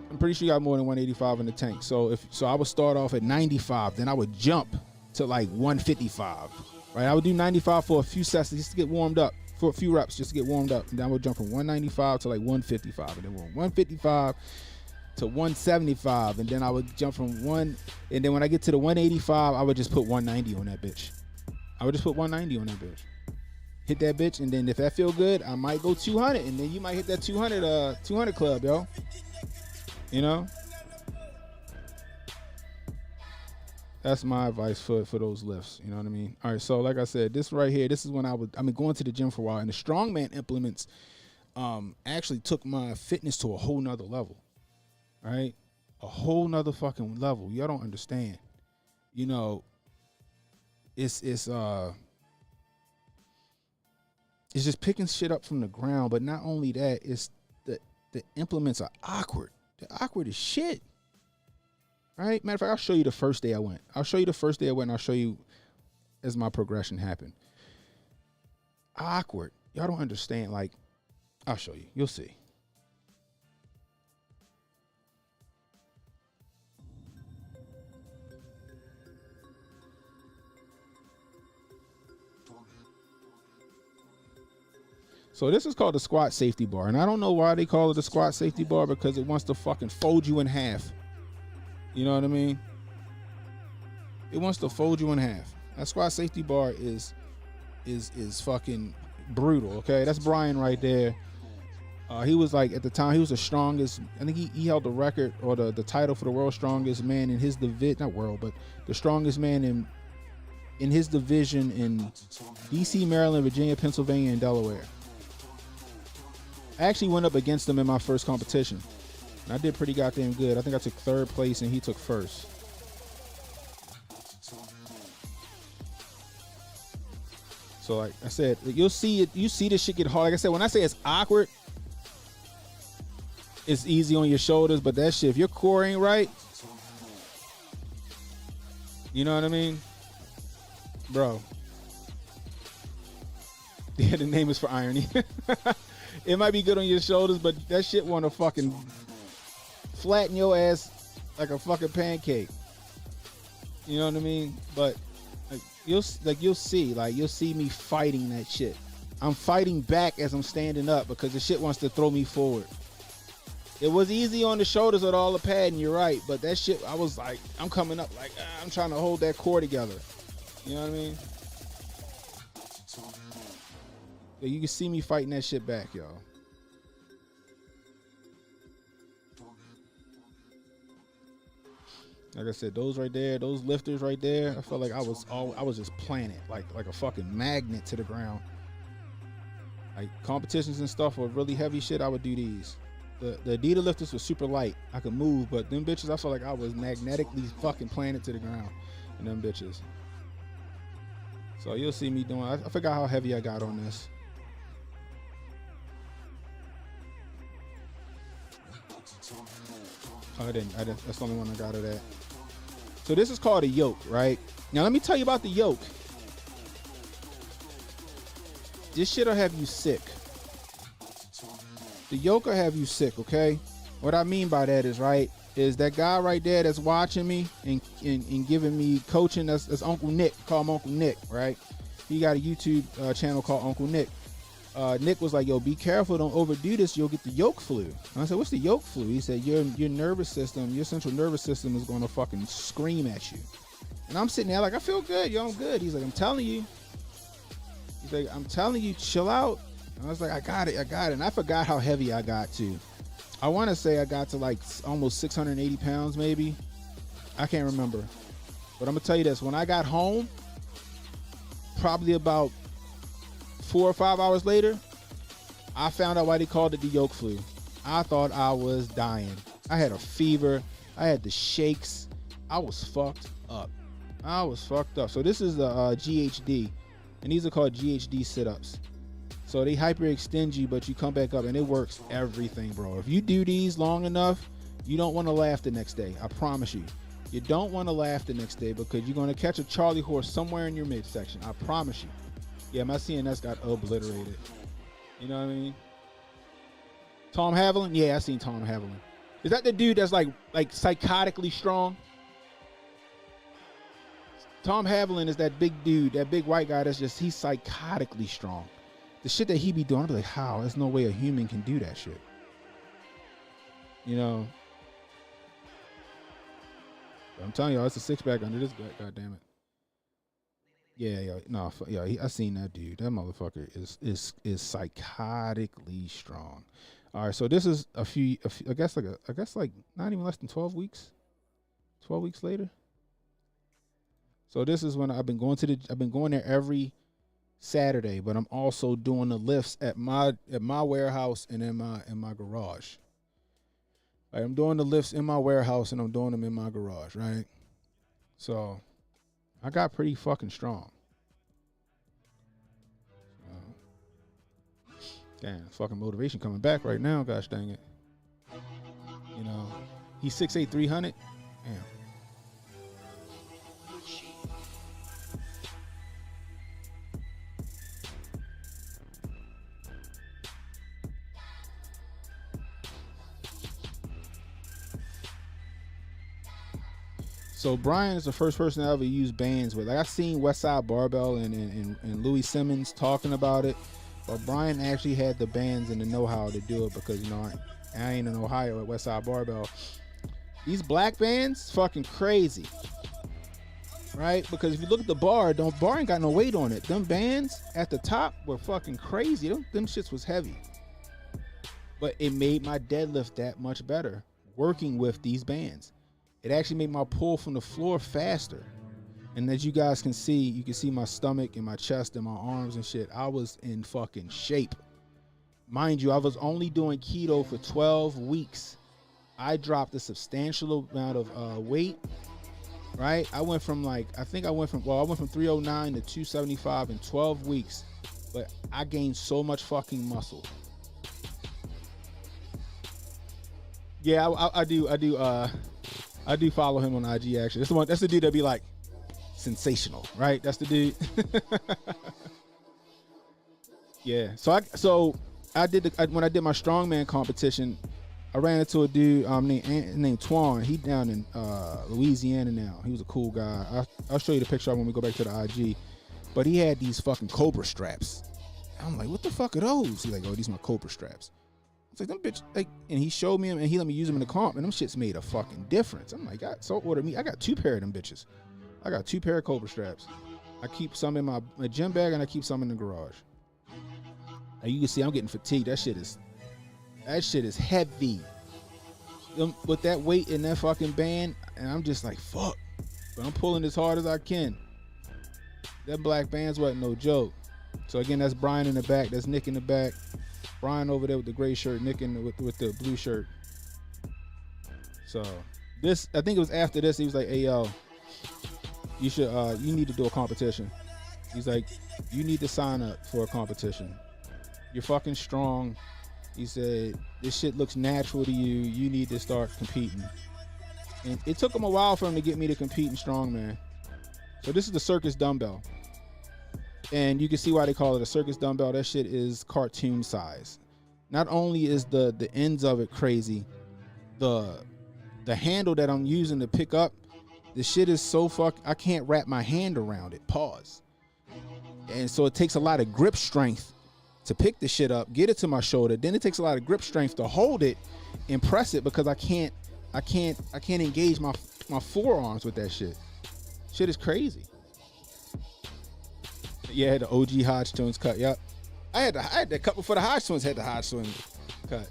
I'm pretty sure you got more than 185 in the tank. So I would start off at 95, then I would jump to like 155, right? I would do 95 for a few sets just to get warmed up, for a few reps just to get warmed up, and then I would jump from 195 to like 155, and then 155 to 175, and then I would jump from and then when I get to the 185, I would just put 190 on that bitch. Hit that bitch, and then if that feel good, I might go 200, and then you might hit that 200 club, yo. You know? That's my advice for those lifts. You know what I mean? All right, so like I said, this right here, this is when going to the gym for a while, and the Strongman implements actually took my fitness to a whole nother level. Right? A whole nother fucking level. Y'all don't understand. You know, it's just picking shit up from the ground, but not only that, it's the implements are awkward. They're awkward as shit. Right? Matter of fact, I'll show you the first day I went. And I'll show you as my progression happened. Awkward. Y'all don't understand. Like, I'll show you. You'll see. So this is called the squat safety bar. And I don't know why they call it the squat safety bar, because it wants to fucking fold you in half. You know what I mean? It wants to fold you in half. That squat safety bar is fucking brutal, okay? That's Brian right there. He was like, at the time, he was the strongest. I think he held the record or the title for the world's strongest man in his division, not world, but the strongest man in his division in DC, Maryland, Virginia, Pennsylvania, and Delaware. I actually went up against him in my first competition. And I did pretty goddamn good. I think I took 3rd place and he took 1st. So like I said, you'll see it. You see this shit get hard. Like I said, when I say it's awkward, it's easy on your shoulders, but that shit, if your core ain't right, you know what I mean? Bro. Yeah, the name is for irony. It might be good on your shoulders, but that shit want to fucking flatten your ass like a fucking pancake. You know what I mean? But you'll see me fighting that shit. I'm fighting back as I'm standing up because the shit wants to throw me forward. It was easy on the shoulders with all the padding, you're right, but that shit, I was like, I'm coming up like, I'm trying to hold that core together. You know what I mean? So you can see me fighting that shit back, y'all. Like I said, those right there, those lifters right there, I felt like I was just planted like a fucking magnet to the ground. Like competitions and stuff with really heavy shit, I would do these. The Adidas lifters were super light. I could move, but them bitches, I felt like I was magnetically fucking planted to the ground in them bitches. So you'll see me doing, I forgot how heavy I got on this. I didn't. That's the only one I got of that. So this is called a yoke, right? Now let me tell you about the yoke. This shit'll have you sick. The yoke will have you sick, okay? What I mean by that is that guy right there that's watching me and giving me coaching, that's Uncle Nick. Call him Uncle Nick, right? He got a YouTube channel called Uncle Nick. Nick was like, yo, be careful, don't overdo this, you'll get the yoke flu. And I said, what's the yoke flu? He said, your nervous system, your central nervous system is going to fucking scream at you. And I'm sitting there like, I feel good, yo, I'm good. He's like, I'm telling you. He's like, I'm telling you, chill out. And I was like, I got it. And I forgot how heavy I got to. I want to say I got to like almost 680 pounds maybe. I can't remember. But I'm going to tell you this. When I got home, probably about 4 or 5 hours later, I found out why they called it the yoke flu. I thought I was dying. I had a fever. I had the shakes. I was fucked up. So this is the GHD. And these are called GHD sit-ups. So they hyperextend you, but you come back up, and it works everything, bro. If you do these long enough, you don't want to laugh the next day. I promise you. You don't want to laugh the next day because you're going to catch a Charlie horse somewhere in your midsection. I promise you. Yeah, my CNS got obliterated. You know what I mean? Tom Haviland? Yeah, I seen Tom Haviland. Is that the dude that's like psychotically strong? Tom Haviland is that big dude, that big white guy that's he's psychotically strong. The shit that he be doing, I'll be like, how? There's no way a human can do that shit. You know? I'm telling y'all, it's a six-pack under this guy, goddamn it. I seen that dude. That motherfucker is psychotically strong. All right, so this is a few I guess like not even less than 12 weeks. 12 weeks later. So this is when I've been going there every Saturday, but I'm also doing the lifts at my warehouse and in my garage. Right, I'm doing the lifts in my warehouse and I'm doing them in my garage, right? So I got pretty fucking strong. Damn, fucking motivation coming back right now, gosh dang it. You know, he's 6'8", 300. Damn. So Brian is the first person I ever used bands with. Like I seen Westside Barbell and Louis Simmons talking about it, but Brian actually had the bands and the know-how to do it because, you know, I ain't in Ohio at Westside Barbell. These black bands, fucking crazy, right? Because if you look at the bar ain't got no weight on it. Them bands at the top were fucking crazy. Them shits was heavy. But it made my deadlift that much better working with these bands. It actually made my pull from the floor faster. And as you guys can see, you can see my stomach and my chest and my arms and shit. I was in fucking shape. Mind you, I was only doing keto for 12 weeks. I dropped a substantial amount of weight, right? I went from 309 to 275 in 12 weeks, but I gained so much fucking muscle. Yeah, I do follow him on IG actually. That's the dude that be like sensational, right? That's the dude. Yeah. So I did when I did my strongman competition, I ran into a dude named Twan. He down in Louisiana now. He was a cool guy. I'll show you the picture when we go back to the IG. But he had these fucking Cobra straps. I'm like, what the fuck are those? He's like, oh, these are my Cobra straps. It's like, them bitch, like, and he showed me them and he let me use them in the comp, and them shits made a fucking difference. I'm like, so order me. I got 2 pair of them bitches. I got 2 pair of Cobra straps. I keep some in my gym bag and I keep some in the garage. And you can see I'm getting fatigued. That shit is heavy. With that weight in that fucking band, and I'm just like, fuck. But I'm pulling as hard as I can. That black bands wasn't no joke. So again, that's Brian in the back. That's Nick in the back. Brian over there with the gray shirt. Nick with the blue shirt. So this, I think it was after this. He was like, "Hey yo, you need to do a competition." He's like, "You need to sign up for a competition. You're fucking strong." He said, "This shit looks natural to you. You need to start competing." And it took him a while for him to get me to compete in strongman. So this is the circus dumbbell. And you can see why they call it a circus dumbbell. That shit is cartoon size. Not only is the ends of it crazy, the handle that I'm using to pick up, the shit is so I can't wrap my hand around it. Pause. And so it takes a lot of grip strength to pick the shit up, get it to my shoulder. Then it takes a lot of grip strength to hold it and press it, because I can't engage my forearms with that shit. Shit is crazy. Yeah, the OG Hodge Twins cut. Yep. I had that cut before the Hodge Twins had the Hodge Twins cut.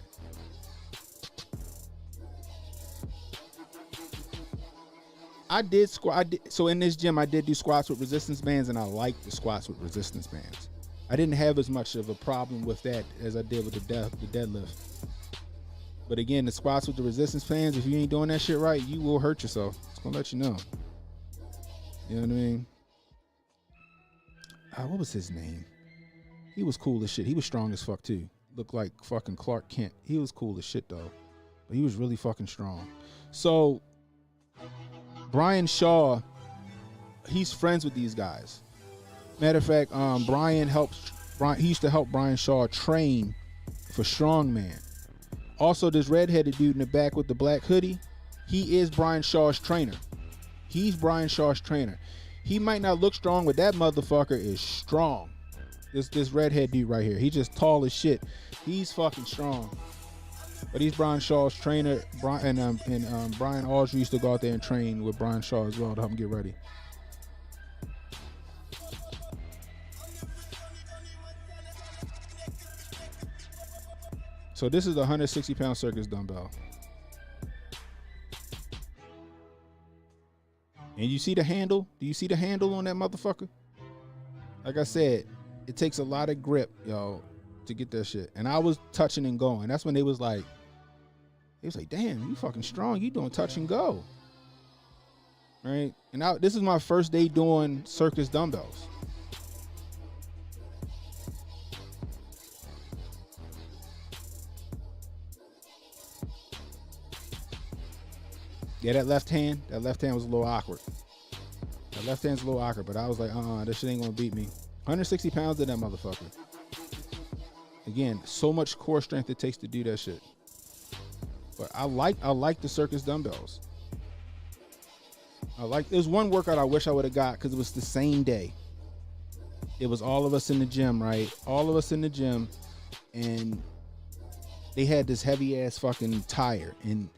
I did squat. So in this gym, I did do squats with resistance bands, and I liked the squats with resistance bands. I didn't have as much of a problem with that as I did with the deadlift. But again, the squats with the resistance bands, if you ain't doing that shit right, you will hurt yourself. It's gonna let you know. You know what I mean? What was his name? He was cool as shit. He was strong as fuck too. Looked like fucking Clark Kent. He was cool as shit though. But he was really fucking strong. So Brian Shaw, he's friends with these guys. Matter of fact, he used to help Brian Shaw train for Strongman. Also, this redheaded dude in the back with the black hoodie, he is Brian Shaw's trainer. He's Brian Shaw's trainer. He might not look strong, but that motherfucker is strong. This redhead dude right here, he just tall as shit. He's fucking strong. But he's Brian Shaw's trainer. Brian Aldridge used to go out there and train with Brian Shaw as well to help him get ready. So this is the 160-pound circus dumbbell. And you see the handle? Do you see the handle on that motherfucker? Like I said, it takes a lot of grip, yo, to get that shit. And I was touching and going. That's when they was like, damn, you fucking strong. You doing touch and go. Right? And this is my first day doing circus dumbbells. Yeah, that left hand was a little awkward. That left hand's a little awkward, but I was like, this shit ain't gonna beat me. 160 pounds of that motherfucker. Again, so much core strength it takes to do that shit. But I like the circus dumbbells. There's one workout I wish I would have got, because it was the same day. It was all of us in the gym, right? All of us in the gym, and they had this heavy ass fucking tire, and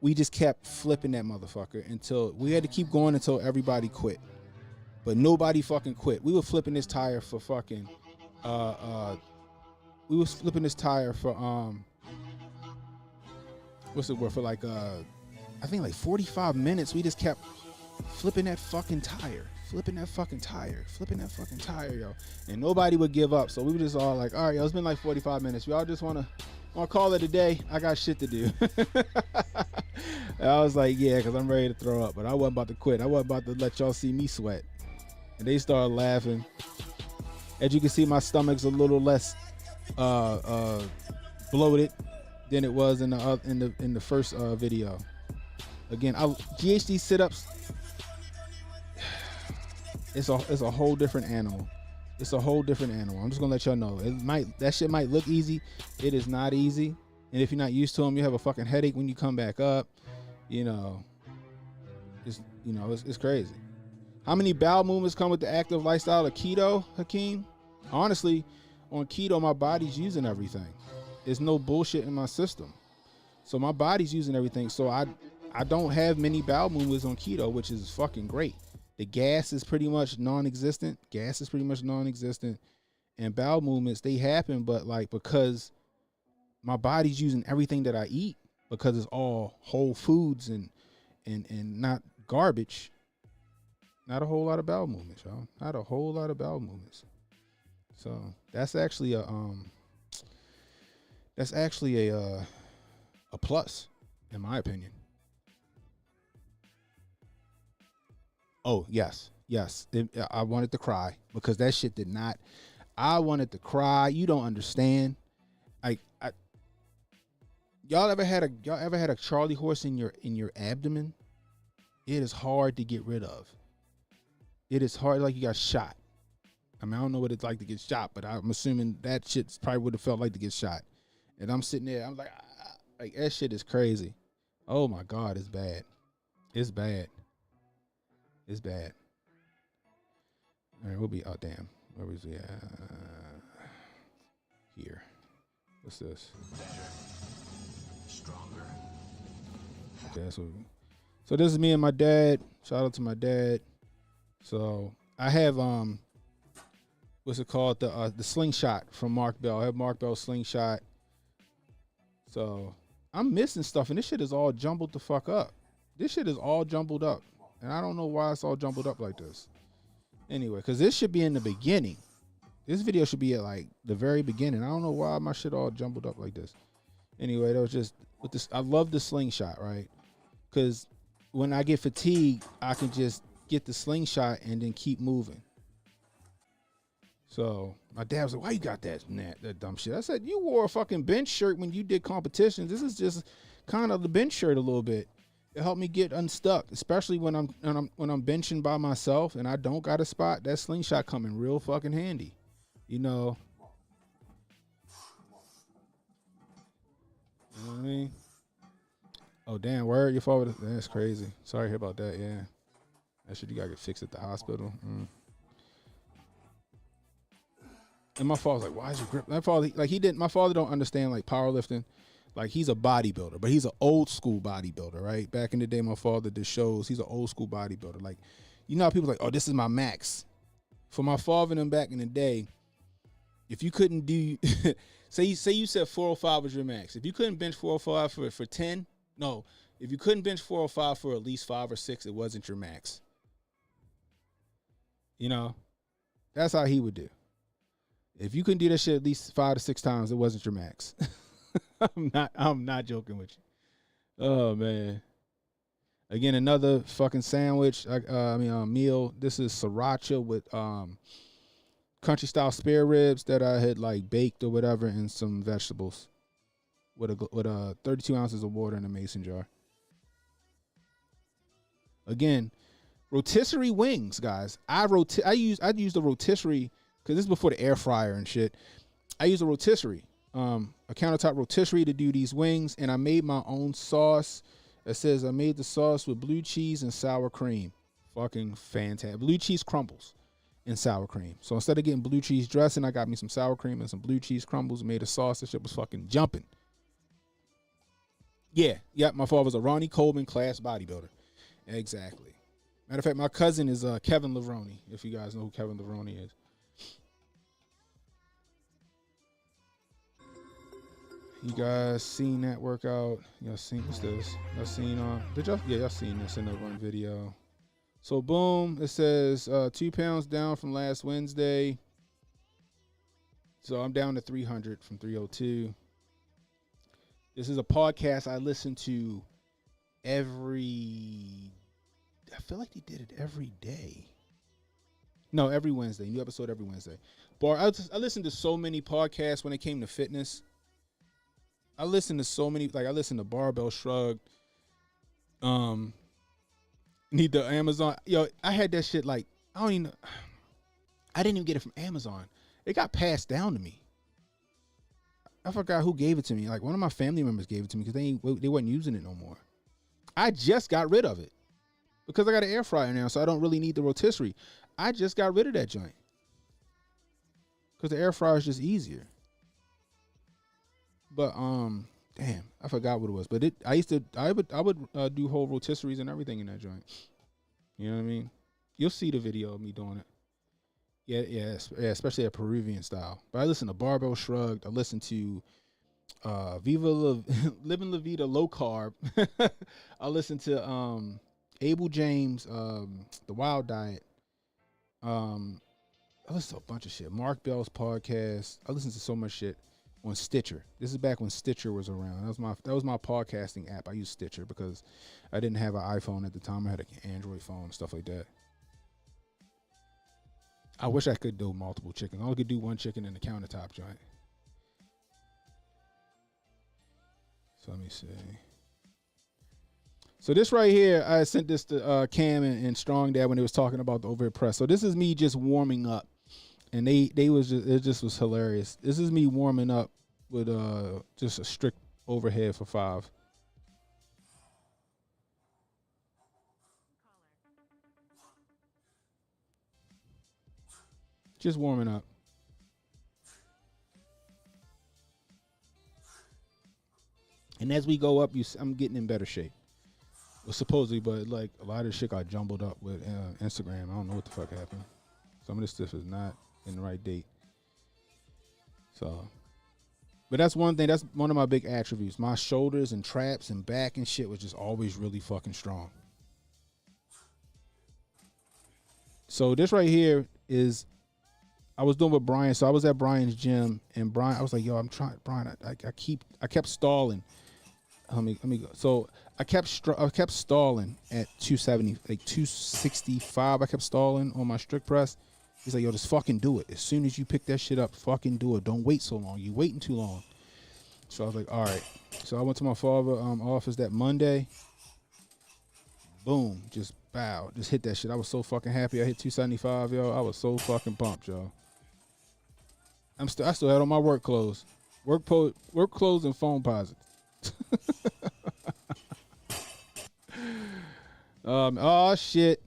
we just kept flipping that motherfucker until we had to keep going until everybody quit. But nobody fucking quit. We were flipping this tire for fucking we was flipping this tire for what's it worth, for like I think like 45 minutes. We just kept flipping that fucking tire, yo. And nobody would give up. So we were just all like, all right, yo, it's been like 45 minutes. Y'all just wanna call it a day. I got shit to do. And I was like, yeah, because I'm ready to throw up. But I wasn't about to quit. I wasn't about to let y'all see me sweat. And they started laughing. As you can see, my stomach's a little less bloated than it was in the first video. Again, GHD sit-ups, it's a whole different animal. It's a whole different animal. I'm just gonna let y'all know. That shit might look easy. It is not easy. And if you're not used to them, you have a fucking headache when you come back up. It's crazy. How many bowel movements come with the active lifestyle of keto, Hakeem? Honestly, on keto, my body's using everything. There's no bullshit in my system. So my body's using everything. So I don't have many bowel movements on keto, which is fucking great. The gas is pretty much non-existent. And bowel movements, they happen, but like because my body's using everything that I eat, because it's all whole foods and not garbage. Not a whole lot of bowel movements, y'all. Not a whole lot of bowel movements. So that's actually a plus, in my opinion. Oh yes. I wanted to cry because that shit did not. I wanted to cry. You don't understand. Y'all ever had a Charlie horse in your abdomen? It is hard to get rid of. It is hard, like you got shot. I mean, I don't know what it's like to get shot, but I'm assuming that shit probably would have felt like to get shot. And I'm sitting there, I'm like that shit is crazy. Oh my God, it's bad. It's bad. All right, we'll be, oh damn. Where was he at? Here. What's this? Stronger. Okay, so this is me and my dad. Shout out to my dad. So I have what's it called? The slingshot from Mark Bell. I have Mark Bell's slingshot. So I'm missing stuff, and this shit is all jumbled the fuck up. This shit is all jumbled up, and I don't know why it's all jumbled up like this. Anyway, because this should be in the beginning. This video should be at like the very beginning. I don't know why my shit all jumbled up like this. Anyway, that was just with this. I love the slingshot, right? Because when I get fatigued, I can just get the slingshot and then keep moving. So my dad was like, "Why you got that dumb shit?" I said, "You wore a fucking bench shirt when you did competitions. This is just kind of the bench shirt a little bit. It helped me get unstuck, especially when I'm benching by myself and I don't got a spot. That slingshot come in real fucking handy, you know." You know what I mean? Oh damn, word, your father. That's crazy. Sorry to hear about that. Yeah, that shit you gotta get fixed at the hospital. And my father's like, "Why is your grip?" My father, like, he didn't. My father don't understand like powerlifting. Like, he's a bodybuilder, but he's an old school bodybuilder, right? Back in the day, my father did shows. He's an old school bodybuilder. Like, you know how people are like, "Oh, this is my max." For my father and them back in the day, if you couldn't do, say you said 405 was your max. If you couldn't bench 405 for 10, no. If you couldn't bench 405 for at least 5 or 6, it wasn't your max. You know, that's how he would do. If you couldn't do that shit at least 5 to 6 times, it wasn't your max. I'm not joking with you. Oh man. Again, another fucking sandwich. Meal. This is sriracha with country style spare ribs that I had like baked or whatever, and some vegetables with 32 ounces of water in a mason jar. Again, rotisserie wings, guys. I used the rotisserie because this is before the air fryer and shit. I use a rotisserie, a countertop rotisserie to do these wings, and I made my own sauce. It says I made the sauce with blue cheese and sour cream. Fucking fantastic. Blue cheese crumbles and sour cream. So instead of getting blue cheese dressing, I got me some sour cream and some blue cheese crumbles and made a sauce. That shit was fucking jumping. Yeah, my father was a Ronnie Coleman class bodybuilder. Exactly. Matter of fact, my cousin is Kevin Levrone, if you guys know who Kevin Levrone is. You guys seen that workout? Y'all seen, what's this? Y'all seen y'all seen this in the run video. So boom, it says 2 pounds down from last Wednesday. So I'm down to 300 from 302. This is a podcast I listen to I feel like they did it every day. No, every Wednesday. New episode every Wednesday. But I listened to so many podcasts when it came to fitness. I listened to so many, like I listened to Barbell Shrugged. Need the Amazon. Yo, I had that shit like, I don't even know. I didn't even get it from Amazon. It got passed down to me. I forgot who gave it to me. Like one of my family members gave it to me because they wasn't using it no more. I just got rid of it because I got an air fryer now, so I don't really need the rotisserie. I just got rid of that joint because the air fryer is just easier. But damn, I forgot what it was. But I would do whole rotisseries and everything in that joint. You know what I mean? You'll see the video of me doing it. Yeah, especially a Peruvian style. But I listen to Barbell Shrugged. I listen to Living La Vida Low Carb. I listen to Abel James, The Wild Diet. I listen to a bunch of shit. Mark Bell's podcast. I listen to so much shit on Stitcher. This is back when Stitcher was around. That was my podcasting app. I used Stitcher because I didn't have an iPhone at the time. I had an Android phone and stuff like that. I wish I could do multiple chickens. I only could do one chicken in the countertop joint. So let me see. So this right here, I sent this to Cam and Strong Dad when they was talking about the overhead press. So this is me just warming up, and it just was hilarious. This is me warming up with just a strict overhead for 5. Just warming up. And as we go up, I'm getting in better shape. Well, supposedly, but like a lot of shit got jumbled up with Instagram. I don't know what the fuck happened. Some of this stuff is not in the right date. So, but that's one thing. That's one of my big attributes. My shoulders and traps and back and shit was just always really fucking strong. So this right here is, I was doing with Brian. So I was at Brian's gym, and Brian, I was like, "Yo, I'm trying, Brian. I kept stalling. Let me go. So I kept stalling at 270, like 265. I kept stalling on my strict press. He's like, "Yo, just fucking do it. As soon as you pick that shit up, fucking do it. Don't wait so long. You waiting too long." So I was like, "All right." So I went to my father's office that Monday. Boom, just bow, just hit that shit. I was so fucking happy. I hit 275, yo. I was so fucking pumped, yo. I still had on my work clothes, work clothes and phone posits. Oh shit.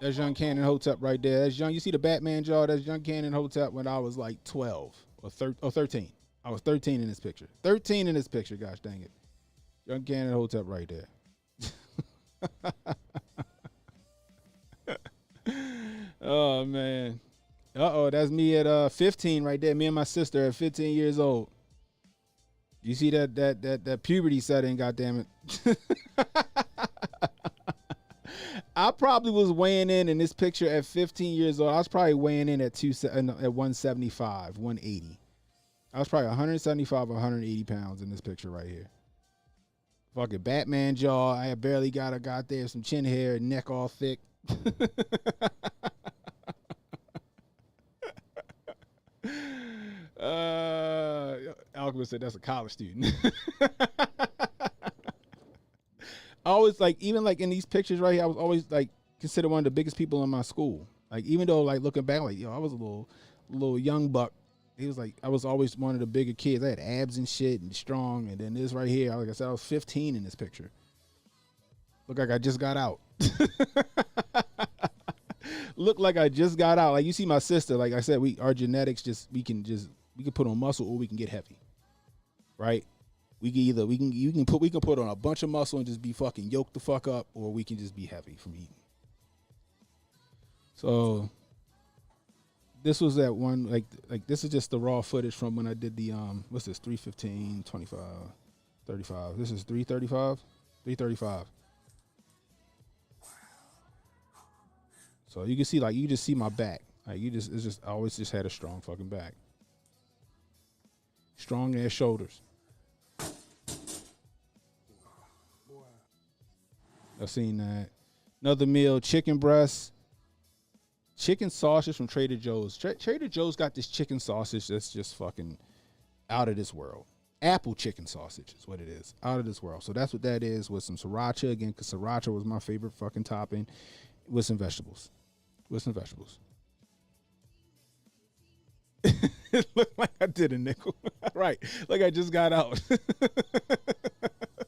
That's Young Cannon Hotep right there. That's young. You see the Batman jaw? That's Young Cannon Hotep when I was like 12 or 13. I was 13 in this picture. 13 in this picture. Gosh dang it. Young Cannon Hotep right there. Oh man. That's me at 15 right there. Me and my sister at 15 years old. You see that puberty setting, goddammit. I probably was weighing in this picture at 15 years old. I was probably weighing in at 175, 180. I was probably 175 or 180 pounds in this picture right here. Fucking Batman jaw. I barely got there, some chin hair, neck all thick. Alchemist said that's a college student. I always even in these pictures right here, I was always considered one of the biggest people in my school. Like even though looking back, I was a little young buck. He was I was always one of the bigger kids. I had abs and shit and strong. And then this right here, like I said, I was 15 in this picture. Look like I just got out. Look like I just got out. Like you see my sister, like I said, our genetics we can put on muscle or we can get heavy. Right? We can put on a bunch of muscle and just be fucking yoked the fuck up, or we can just be heavy from eating. So this was that one, like this is just the raw footage from when I did the what's this, 315, 25, 35. This is 335, 335. So you can see you just see my back. I always just had a strong fucking back. Strong ass shoulders. I've seen that. Another meal, chicken breast. Chicken sausage from Trader Joe's. Trader Joe's got this chicken sausage that's just fucking out of this world. Apple chicken sausage is what it is. Out of this world. So that's what that is with some sriracha again, because sriracha was my favorite fucking topping. with some vegetables. With some vegetables. It looked like I did a nickel. Right. Like I just got out.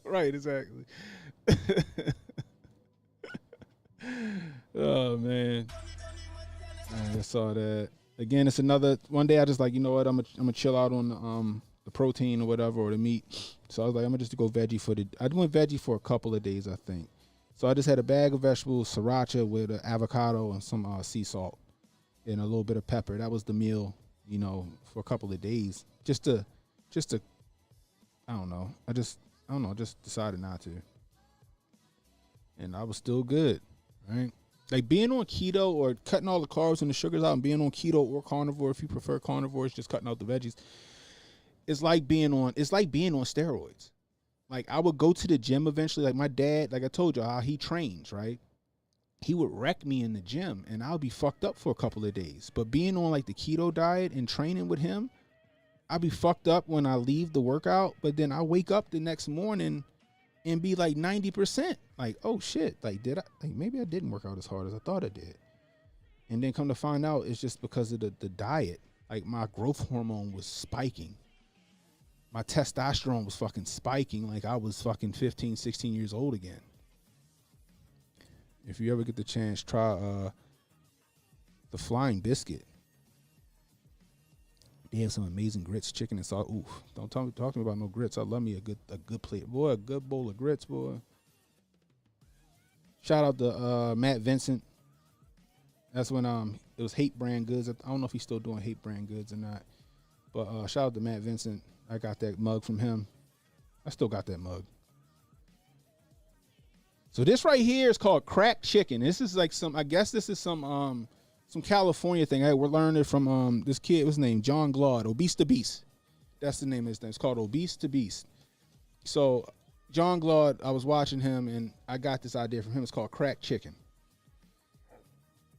Right, exactly. Oh man. I saw that. Again, it's another one day I just like, you know what, I'm gonna chill out on the protein or whatever or the meat. So I was like, I'm gonna just go veggie for I went veggie for a couple of days, I think. So I just had a bag of vegetables, sriracha with an avocado and some sea salt and a little bit of pepper. That was the meal, you know, for a couple of days. Just to I don't know. Just decided not to. And I was still good, right? Like being on keto or cutting all the carbs and the sugars out and being on keto or carnivore, if you prefer carnivores, just cutting out the veggies. It's like being on steroids. Like I would go to the gym eventually. Like my dad, like I told you how he trains, right? He would wreck me in the gym and I'll be fucked up for a couple of days. But being on like the keto diet and training with him, I'll be fucked up when I leave the workout, but then I wake up the next morning and be like 90%. Like, oh shit, like maybe I didn't work out as hard as I thought I did. And then come to find out it's just because of the diet. Like my growth hormone was spiking. My testosterone was fucking spiking like I was fucking 15, 16 years old again. If you ever get the chance, try the Flying Biscuit. They have some amazing grits, chicken and salt. Ooh, don't talk to me about no grits. I love me a good plate, boy, a good bowl of grits, boy. Shout out to Matt Vincent. That's when it was Hate Brand Goods. I don't know if he's still doing Hate Brand Goods or not, but shout out to Matt Vincent. I got that mug from him. I still got that mug. So this right here is called cracked chicken. This is like I guess this is some California thing. Hey, we're learning it from this kid. What's his name? John Glaude, Obese to Beast. That's the name of his thing. It's called Obese to Beast. So John Glaude, I was watching him and I got this idea from him. It's called cracked chicken.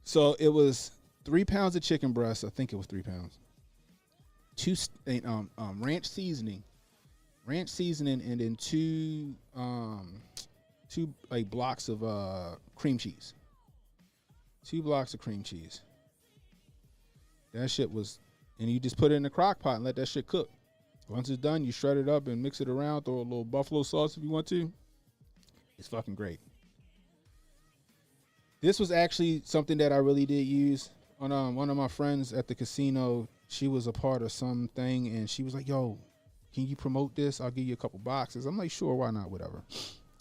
So it was 3 pounds of chicken breast. I think it was 3 pounds. Ranch seasoning, and then two like blocks of cream cheese. 2 blocks of cream cheese. That shit was, and you just put it in the crock pot and let that shit cook. Once it's done, you shred it up and mix it around. Throw a little buffalo sauce if you want to. It's fucking great. This was actually something that I really did use on one of my friends at the casino. She was a part of something and she was like, yo, can you promote this? I'll give you a couple boxes. I'm like, sure, why not? Whatever.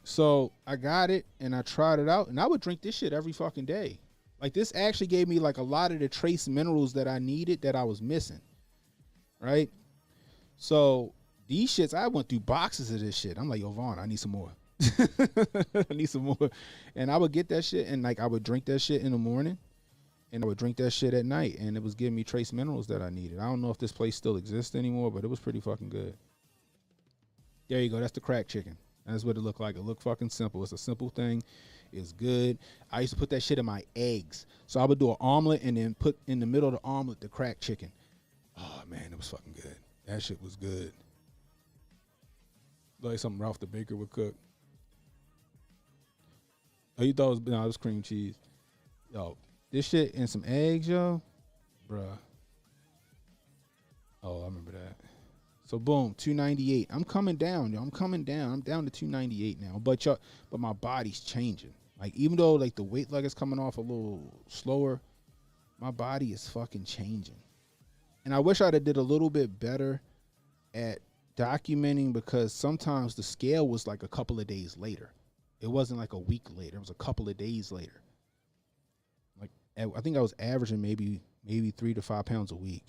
So I got it and I tried it out and I would drink this shit every fucking day. Like this actually gave me like a lot of the trace minerals that I needed that I was missing. Right? So these shits, I went through boxes of this shit. I'm like, yo, Vaughn, I need some more. I need some more. And I would get that shit and like I would drink that shit in the morning and I would drink that shit at night and it was giving me trace minerals that I needed. I don't know if this place still exists anymore, but it was pretty fucking good. There you go. That's the cracked chicken. That's what it looked like. It looked fucking simple. It's a simple thing. It's good. I used to put that shit in my eggs. So I would do an omelet and then put in the middle of the omelet the cracked chicken. Oh, man, it was fucking good. That shit was good. Like something Ralph the Baker would cook. Oh, you thought it was cream cheese. Yo, this shit and some eggs, yo. Bruh. Oh, I remember that. So boom, 298. I'm coming down, yo. I'm coming down. I'm down to 298 now. But my body's changing. Like even though like the weight leg is coming off a little slower, my body is fucking changing. And I wish I'd have did a little bit better at documenting because sometimes the scale was like a couple of days later. It wasn't like a week later. It was a couple of days later. Like I think I was averaging maybe 3 to 5 pounds a week.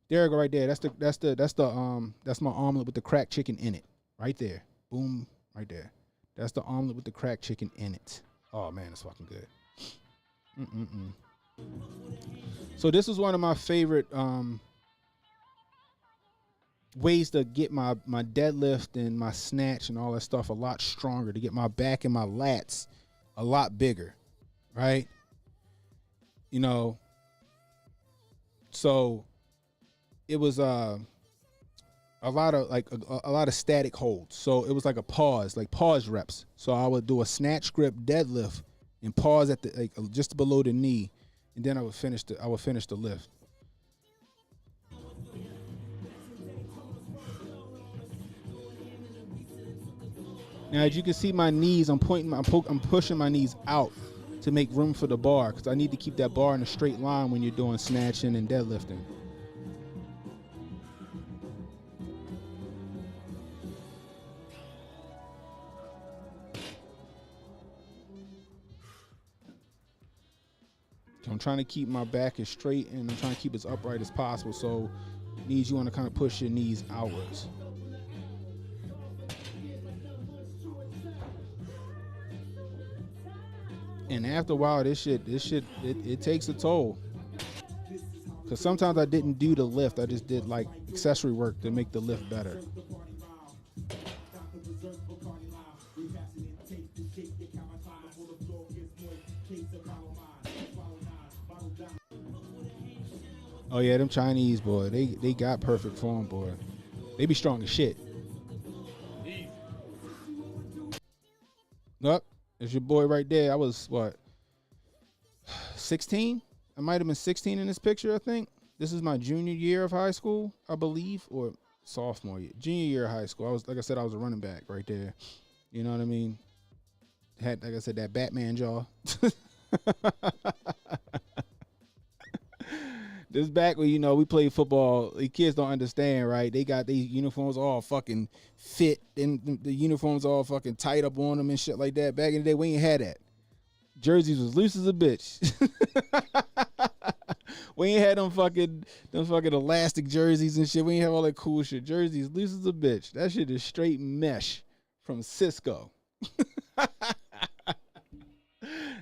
There you go, right there. That's my omelet with the cracked chicken in it. Right there. Boom, right there. That's the omelet with the cracked chicken in it. Oh man, it's fucking good. So this was one of my favorite ways to get my deadlift and my snatch and all that stuff a lot stronger, to get my back and my lats a lot bigger, right? You know, so it was a lot of like a lot of static holds. So it was like pause reps. So I would do a snatch grip deadlift and pause at the like just below the knee, and then I would finish the lift. Now, as you can see, my knees, I'm pushing my knees out to make room for the bar because I need to keep that bar in a straight line when you're doing snatching and deadlifting. So I'm trying to keep my back as straight and I'm trying to keep as upright as possible. So knees, you want to kind of push your knees outwards. And after a while, this shit, it takes a toll. Because sometimes I didn't do the lift. I just did like accessory work to make the lift better. Oh yeah, them Chinese, boy, they got perfect form, boy. They be strong as shit. Look, there's your boy right there. I was, what, 16? I might have been 16 in this picture, I think. This is my junior year of high school, I believe, or sophomore year. Junior year of high school. I was, like I said, I was a running back right there. You know what I mean? Had, like I said, that Batman jaw. This back when, you know, we played football, the kids don't understand, right? They got these uniforms all fucking fit and the uniforms all fucking tight up on them and shit like that. Back in the day, we ain't had that. Jerseys was loose as a bitch. We ain't had them fucking elastic jerseys and shit. We ain't have all that cool shit. Jerseys loose as a bitch. That shit is straight mesh from Cisco.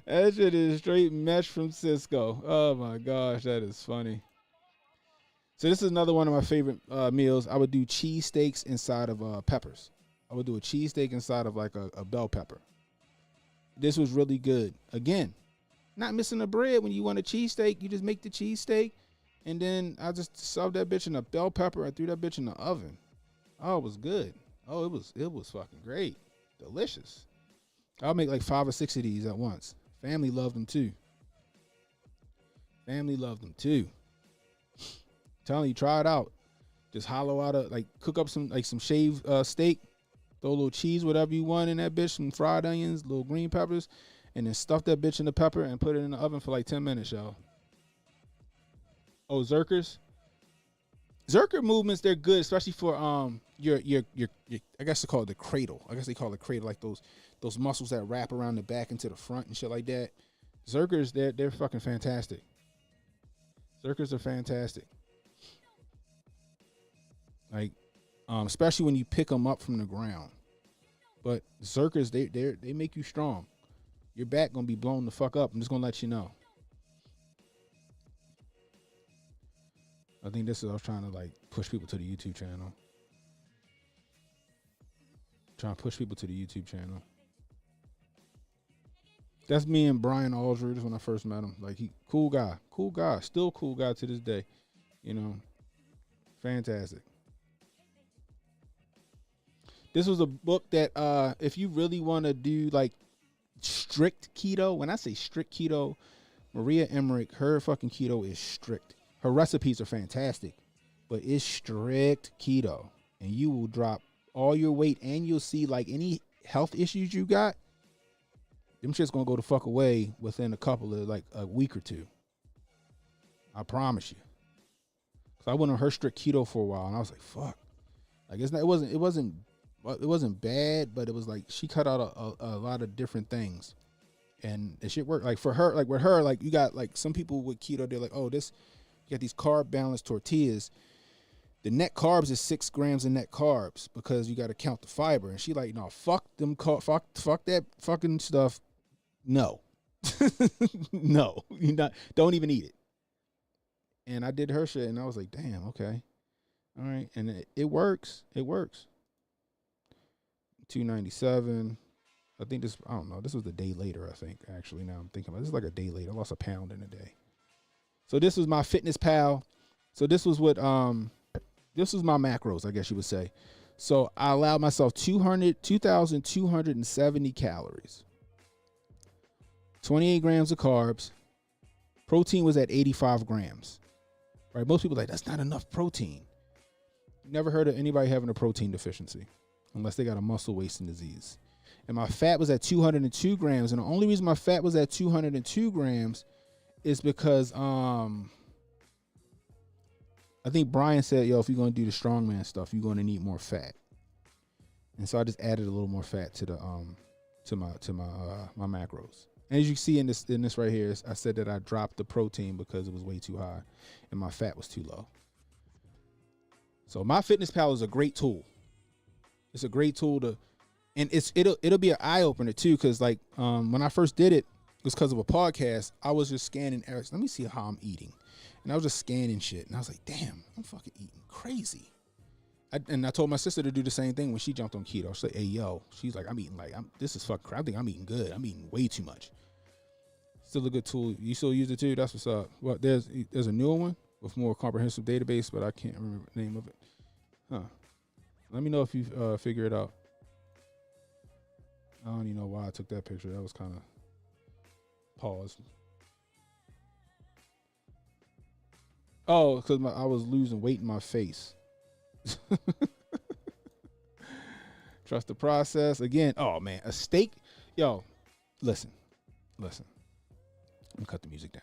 That shit is straight mesh from Cisco. Oh my gosh, that is funny. So this is another one of my favorite meals. I would do cheesesteaks inside of peppers. I would do a cheesesteak inside of like a bell pepper. This was really good. Again, not missing the bread. When you want a cheesesteak, you just make the cheesesteak, and then I just served that bitch in a bell pepper. I threw that bitch in the oven. Oh, it was good. Oh, it was fucking great. Delicious. I'll make like 5 or 6 of these at once. Family loved them too. Family loved them too. Telling you, try it out. Just hollow out cook up some shaved steak, throw a little cheese, whatever you want in that bitch, some fried onions, little green peppers, and then stuff that bitch in the pepper and put it in the oven for like 10 minutes, y'all. Oh, Zerkers. Zerker movements, they're good, especially for your I guess they call it the cradle. I guess they call it cradle, like those muscles that wrap around the back into the front and shit like that. Zerkers, they're fucking fantastic. Zerkers are fantastic. Like, especially when you pick them up from the ground. But Zerkers, they make you strong. Your back gonna be blown the fuck up. I'm just gonna let you know. I think I was trying to like push people to the YouTube channel. Trying to push people to the YouTube channel. That's me and Brian Aldridge when I first met him. Like, cool guy, still cool guy to this day. You know, fantastic. This was a book that if you really want to do like strict keto, when I say strict keto, Maria Emmerich, her fucking keto is strict. Her recipes are fantastic, but it's strict keto. And you will drop all your weight and you'll see like any health issues you got, them shit's gonna go the fuck away within a week or two. I promise you. Cause I went on her strict keto for a while and I was like, fuck. Like it wasn't bad, but it was like she cut out a lot of different things. And it shit worked. Like for her, like with her, like you got like some people with keto, they're like, oh, you got these carb balanced tortillas. The net carbs is 6 grams of net carbs because you got to count the fiber. And she like, no, fuck them, fuck that fucking stuff. No, no, don't even eat it. And I did her shit, and I was like, damn, okay, all right, and it works. It works. 297. I think this. I don't know. This was a day later. I think actually. Now I'm thinking about it. This is like a day later. I lost a pound in a day. So this was my Fitness Pal. So this was what this was my macros, I guess you would say. So I allowed myself 2,270 calories, 28 grams of carbs. Protein was at 85 grams. Right? Most people are like, that's not enough protein. Never heard of anybody having a protein deficiency unless they got a muscle wasting disease. And my fat was at 202 grams. And the only reason my fat was at 202 grams is because I think Brian said, yo, if you're going to do the strongman stuff, you're going to need more fat. And so I just added a little more fat to the my macros. And as you see in this right here, I said that I dropped the protein because it was way too high and my fat was too low. So MyFitnessPal is a great tool. It's a great tool and it'll be an eye opener too, because like when I first did it was because of a podcast. I was just scanning Let me see how I'm eating, and I was just scanning shit, and I was like, damn, I'm fucking eating crazy. And I told my sister to do the same thing when she jumped on keto. She's like, hey yo, she's like, I'm eating this is fucking crap. I think I'm eating good. I'm eating way too much. Still a good tool. You still use it too? That's what's up. Well, there's a newer one with more comprehensive database, but I can't remember the name of it. Huh. Let me know if you figure it out. I don't even know why I took that picture. That was kind of paused. Oh, because I was losing weight in my face. Trust the process. Again, oh man, a steak. Yo, listen. I'm gonna cut the music down.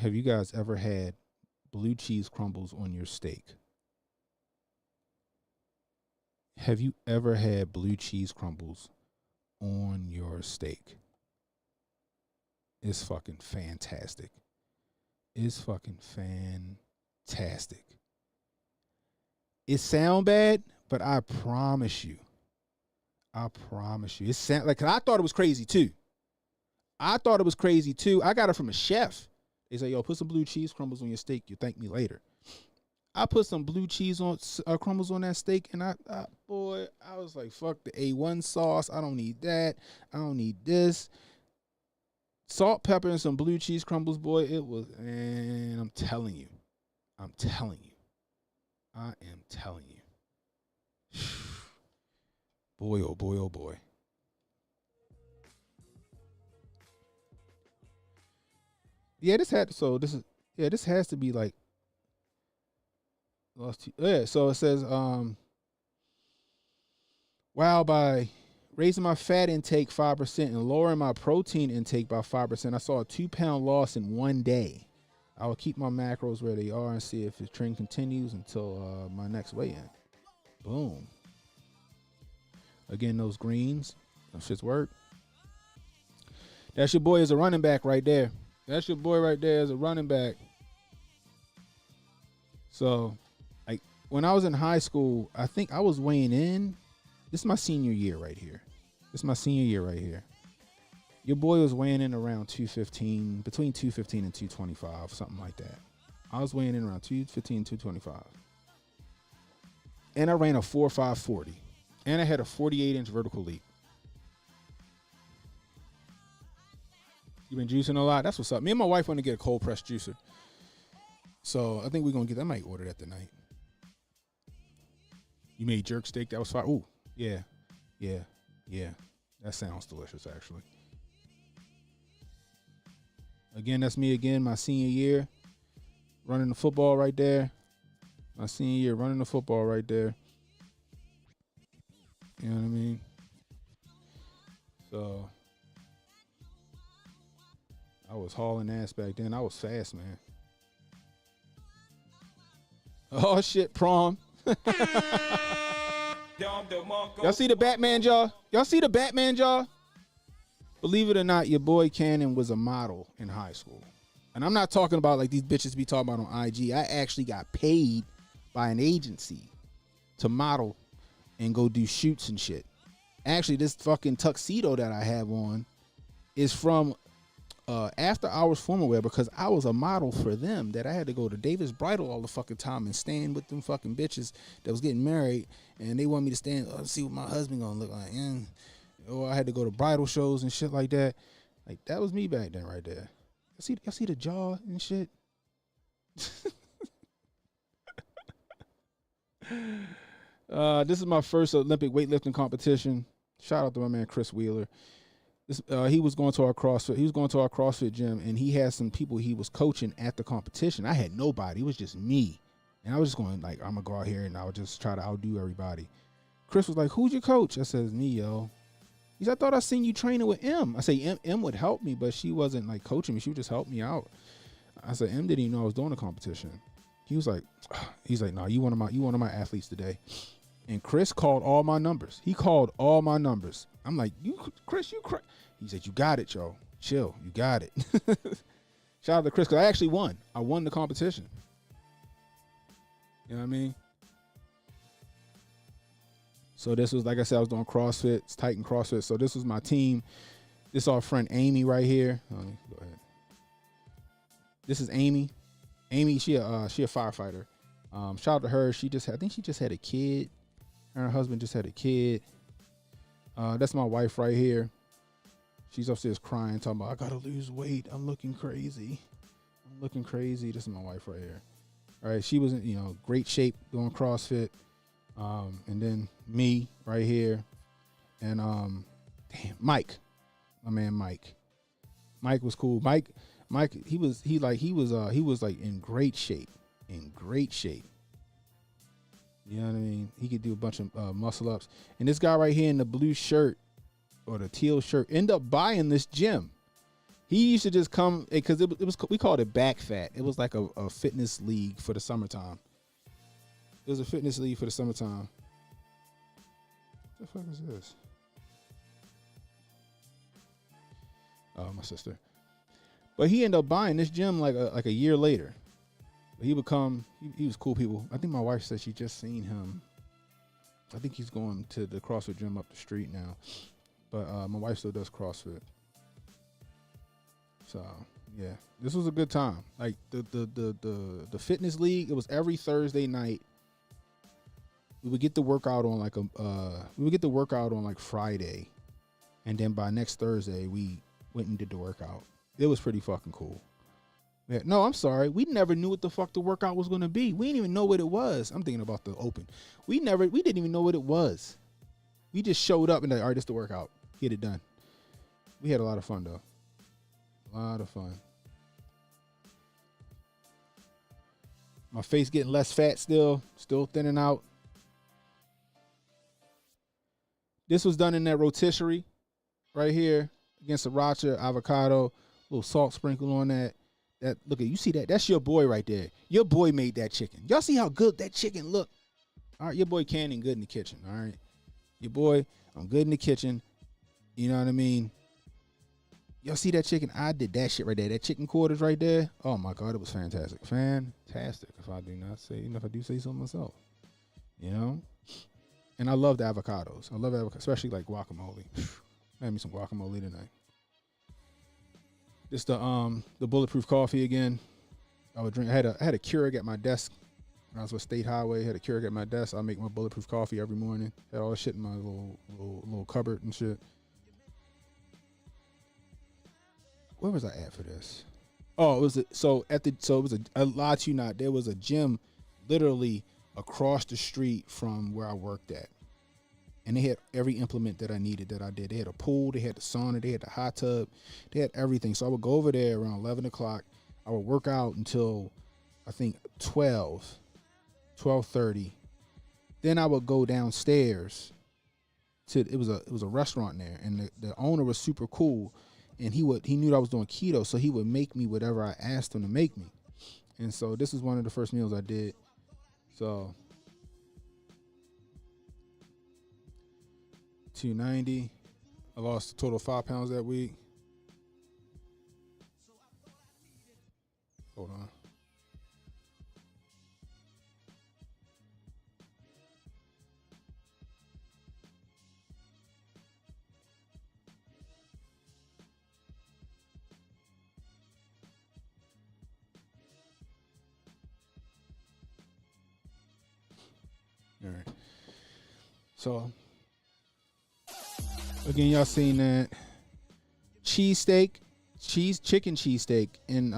Have you guys ever had blue cheese crumbles on your steak? Have you ever had blue cheese crumbles on your steak? It's fucking fantastic. It's fucking fantastic. It sound bad, but I promise you. It sound like, I thought it was crazy too. I got it from a chef. They say, yo, put some blue cheese crumbles on your steak. You thank me later. I put some blue cheese on crumbles on that steak, and I was like, fuck the A1 sauce. I don't need that. I don't need this. Salt, pepper, and some blue cheese crumbles, boy. It was, and I'm telling you. I am telling you. Boy, oh boy, oh boy. Yeah, this has to be like so it says wow, by raising my fat intake 5% and lowering my protein intake by 5%, I saw a 2-pound loss in one day. I will keep my macros where they are and see if the trend continues until my next weigh-in. Boom. Again, those greens, those shits work. That's your boy as a running back right there. That's your boy right there as a running back. So, like, when I was in high school, I think I was weighing in. This is my senior year right here. Your boy was weighing in around 215, between 215 and 225, something like that. I was weighing in around 215, 225. And I ran a 4.540. And I had a 48-inch vertical leap. You been juicing a lot? That's what's up. Me and my wife want to get a cold pressed juicer. So I think we're going to get that. I might order that tonight. You made jerk steak? That was fire. Ooh, yeah. That sounds delicious, actually. Again, that's me again, my senior year. Running the football right there. My senior year, running the football right there. You know what I mean? So, I was hauling ass back then. I was fast, man. Oh, shit, prom. Y'all see the Batman jaw? Believe it or not, your boy Cannon was a model in high school. And I'm not talking about like these bitches be talking about on IG. I actually got paid by an agency to model and go do shoots and shit. Actually, this fucking tuxedo that I have on is from After Hours Formal Wear, because I was a model for them that I had to go to Davis Bridal all the fucking time and stand with them fucking bitches that was getting married, and they want me to stand see what my husband gonna look like. Or I had to go to bridal shows and shit like that. Like, that was me back then right there. Y'all see the jaw and shit? This is my first Olympic weightlifting competition. Shout out to my man Chris Wheeler. This, he was going to our CrossFit. He was going to our CrossFit gym, and he had some people he was coaching at the competition. I had nobody. It was just me, and I was just going like, I'm gonna go out here and I would just try to outdo everybody. Chris was like, "Who's your coach?" I said, "It's me, yo." He said, "I thought I seen you training with M." I said, M would help me, but she wasn't like coaching me. She would just help me out. I said, M didn't even know I was doing a competition. He was like, "No, you one of my athletes today." And Chris called all my numbers. He called all my numbers. I'm like, Chris, you crazy. He said, "You got it, Joe. Chill. You got it." Shout out to Chris, because I actually won. I won the competition. You know what I mean? So this was, like I said, I was doing CrossFit. It's Titan CrossFit. So this was my team. This is our friend Amy right here. Let me go ahead. This is Amy. Amy, she a firefighter. Shout out to her. I think she just had a kid. Her husband just had a kid. That's my wife right here. She's upstairs crying, talking about, "I gotta lose weight. I'm looking crazy. This is my wife right here. All right, she was in great shape doing CrossFit. And then me right here, and Mike, my man Mike. Mike was cool. Mike, he was like in great shape. You know what I mean? He could do a bunch of muscle ups. And this guy right here in the blue shirt or the teal shirt ended up buying this gym. He used to just come because it was we called it back fat. It was like a fitness league for the summertime. It was a fitness league for the summertime. What the fuck is this? Oh, my sister. But he ended up buying this gym like a year later. He would come. He was cool people. I think my wife said she just seen him. I think he's going to the CrossFit gym up the street now. But my wife still does CrossFit. So yeah, this was a good time. Like the fitness league. It was every Thursday night. We would get the workout on like Friday, and then by next Thursday we went and did the workout. It was pretty fucking cool. No, I'm sorry. We never knew what the fuck the workout was going to be. We didn't even know what it was. I'm thinking about the open. We didn't even know what it was. We just showed up and like, all right, this is the workout. Get it done. We had a lot of fun though. A lot of fun. My face getting less fat still thinning out. This was done in that rotisserie right here against sriracha, avocado, little salt sprinkle on that. Look at you see that? That's your boy right there. Your boy made that chicken. Y'all see how good that chicken look? All right, your boy Cannon good in the kitchen. All right, your boy, I'm good in the kitchen. You know what I mean? Y'all see that chicken? I did that shit right there. That chicken quarters right there. Oh my God, it was fantastic. Fantastic. If I do say so myself. You know? And I love the avocados. I love avocados, especially like guacamole. I had me some guacamole tonight. This the bulletproof coffee again. I would drink. I had a Keurig at my desk when I was with State Highway. Had a Keurig at my desk. I make my bulletproof coffee every morning. Had all this shit in my little cupboard and shit. Where was I at for this? Oh, it was I lied to you not. There was a gym literally across the street from where I worked at. And they had every implement that I needed that I did. They had a pool, they had the sauna, they had the hot tub, they had everything. So I would go over there around 11 o'clock. I would work out until I think 12:30. Then I would go downstairs to it was a restaurant there, and the owner was super cool, and he knew that I was doing keto, so he would make me whatever I asked him to make me. And so this is one of the first meals I did. So 290. I lost a total of 5 pounds that week. Hold on. All right. So again, y'all seen that cheesesteak, chicken cheesesteak and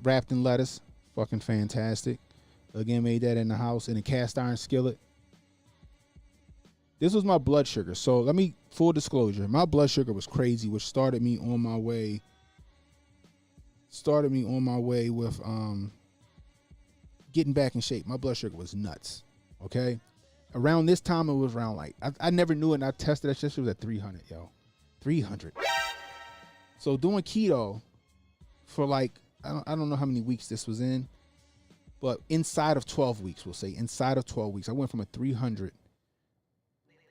wrapped in lettuce. Fucking fantastic. Again, made that in the house in a cast iron skillet. This was my blood sugar. So let me, full disclosure, my blood sugar was crazy, which started me on my way with getting back in shape. My blood sugar was nuts. Okay. Around this time, it was around like, I never knew it, and I tested that shit. It was at 300, yo. 300. So doing keto for like, I don't know how many weeks this was in, but inside of 12 weeks, we'll say, inside of 12 weeks, I went from a 300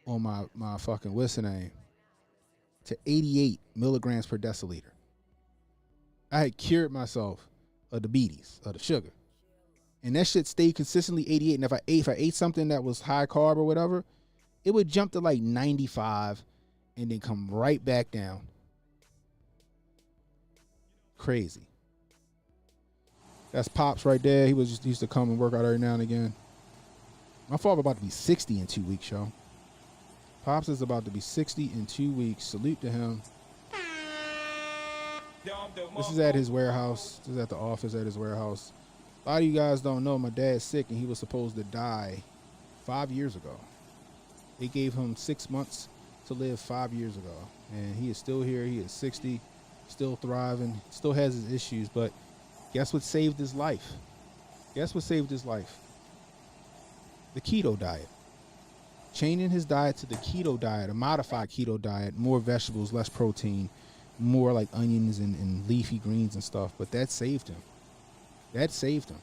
on my fucking, what's the name, to 88 milligrams per deciliter. I had cured myself of diabetes, of the sugar. And that shit stayed consistently 88. And if I ate something that was high carb or whatever, it would jump to like 95 and then come right back down. Crazy. That's Pops right there. He used to come and work out every now and again. My father about to be 60 in 2 weeks, yo. Pops is about to be 60 in 2 weeks. Salute to him. This is at his warehouse. This is at the office at his warehouse. A lot of you guys don't know my dad's sick, and he was supposed to die 5 years ago. They gave him 6 months to live 5 years ago, and he is still here. He is 60, still thriving, still has his issues, but guess what saved his life? Guess what saved his life? The keto diet. Changing his diet to the keto diet, a modified keto diet, more vegetables, less protein, more like onions and leafy greens and stuff, but that saved him. That saved him.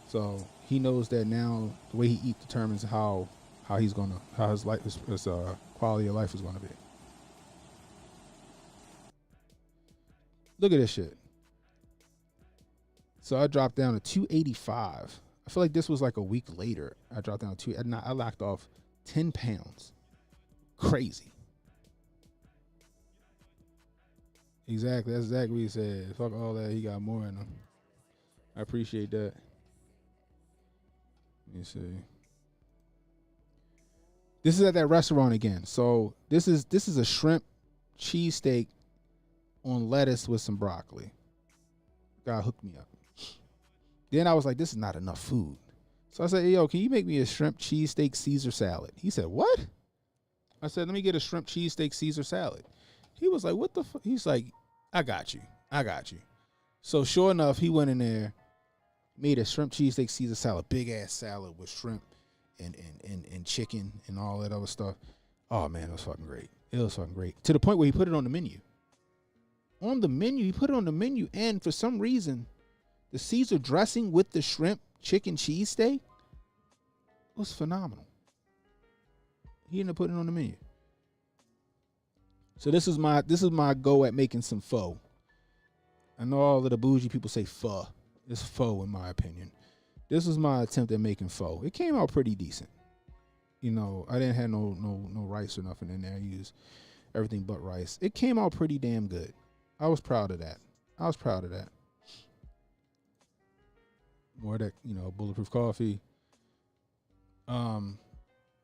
So he knows that now the way he eats determines how his life, his quality of life is gonna be. Look at this shit. So I dropped down to 285. I feel like this was like a week later. I dropped down to I knocked off 10 pounds. Crazy. Exactly. That's exactly what he said. Fuck all that. He got more in him. I appreciate that. Let me see. This is at that restaurant again. So this is a shrimp cheesesteak on lettuce with some broccoli. Guy hooked me up. Then I was like, this is not enough food. So I said, hey, yo, can you make me a shrimp cheesesteak Caesar salad? He said, what? I said, let me get a shrimp cheesesteak Caesar salad. He was like, what the fuck? He's like, I got you. So sure enough, he went in there, made a shrimp cheesesteak Caesar salad, big ass salad with shrimp and chicken and all that other stuff. Oh man, it was fucking great. It was fucking great. To the point where he put it on the menu. He put it on the menu, and for some reason, the Caesar dressing with the shrimp chicken cheesesteak was phenomenal. He ended up putting it on the menu. So this is my go at making some pho. I know all of the bougie people say pho. It's pho in my opinion. This was my attempt at making pho. It came out pretty decent. You know, I didn't have no rice or nothing in there. I used everything but rice. It came out pretty damn good. I was proud of that. More of that, bulletproof coffee.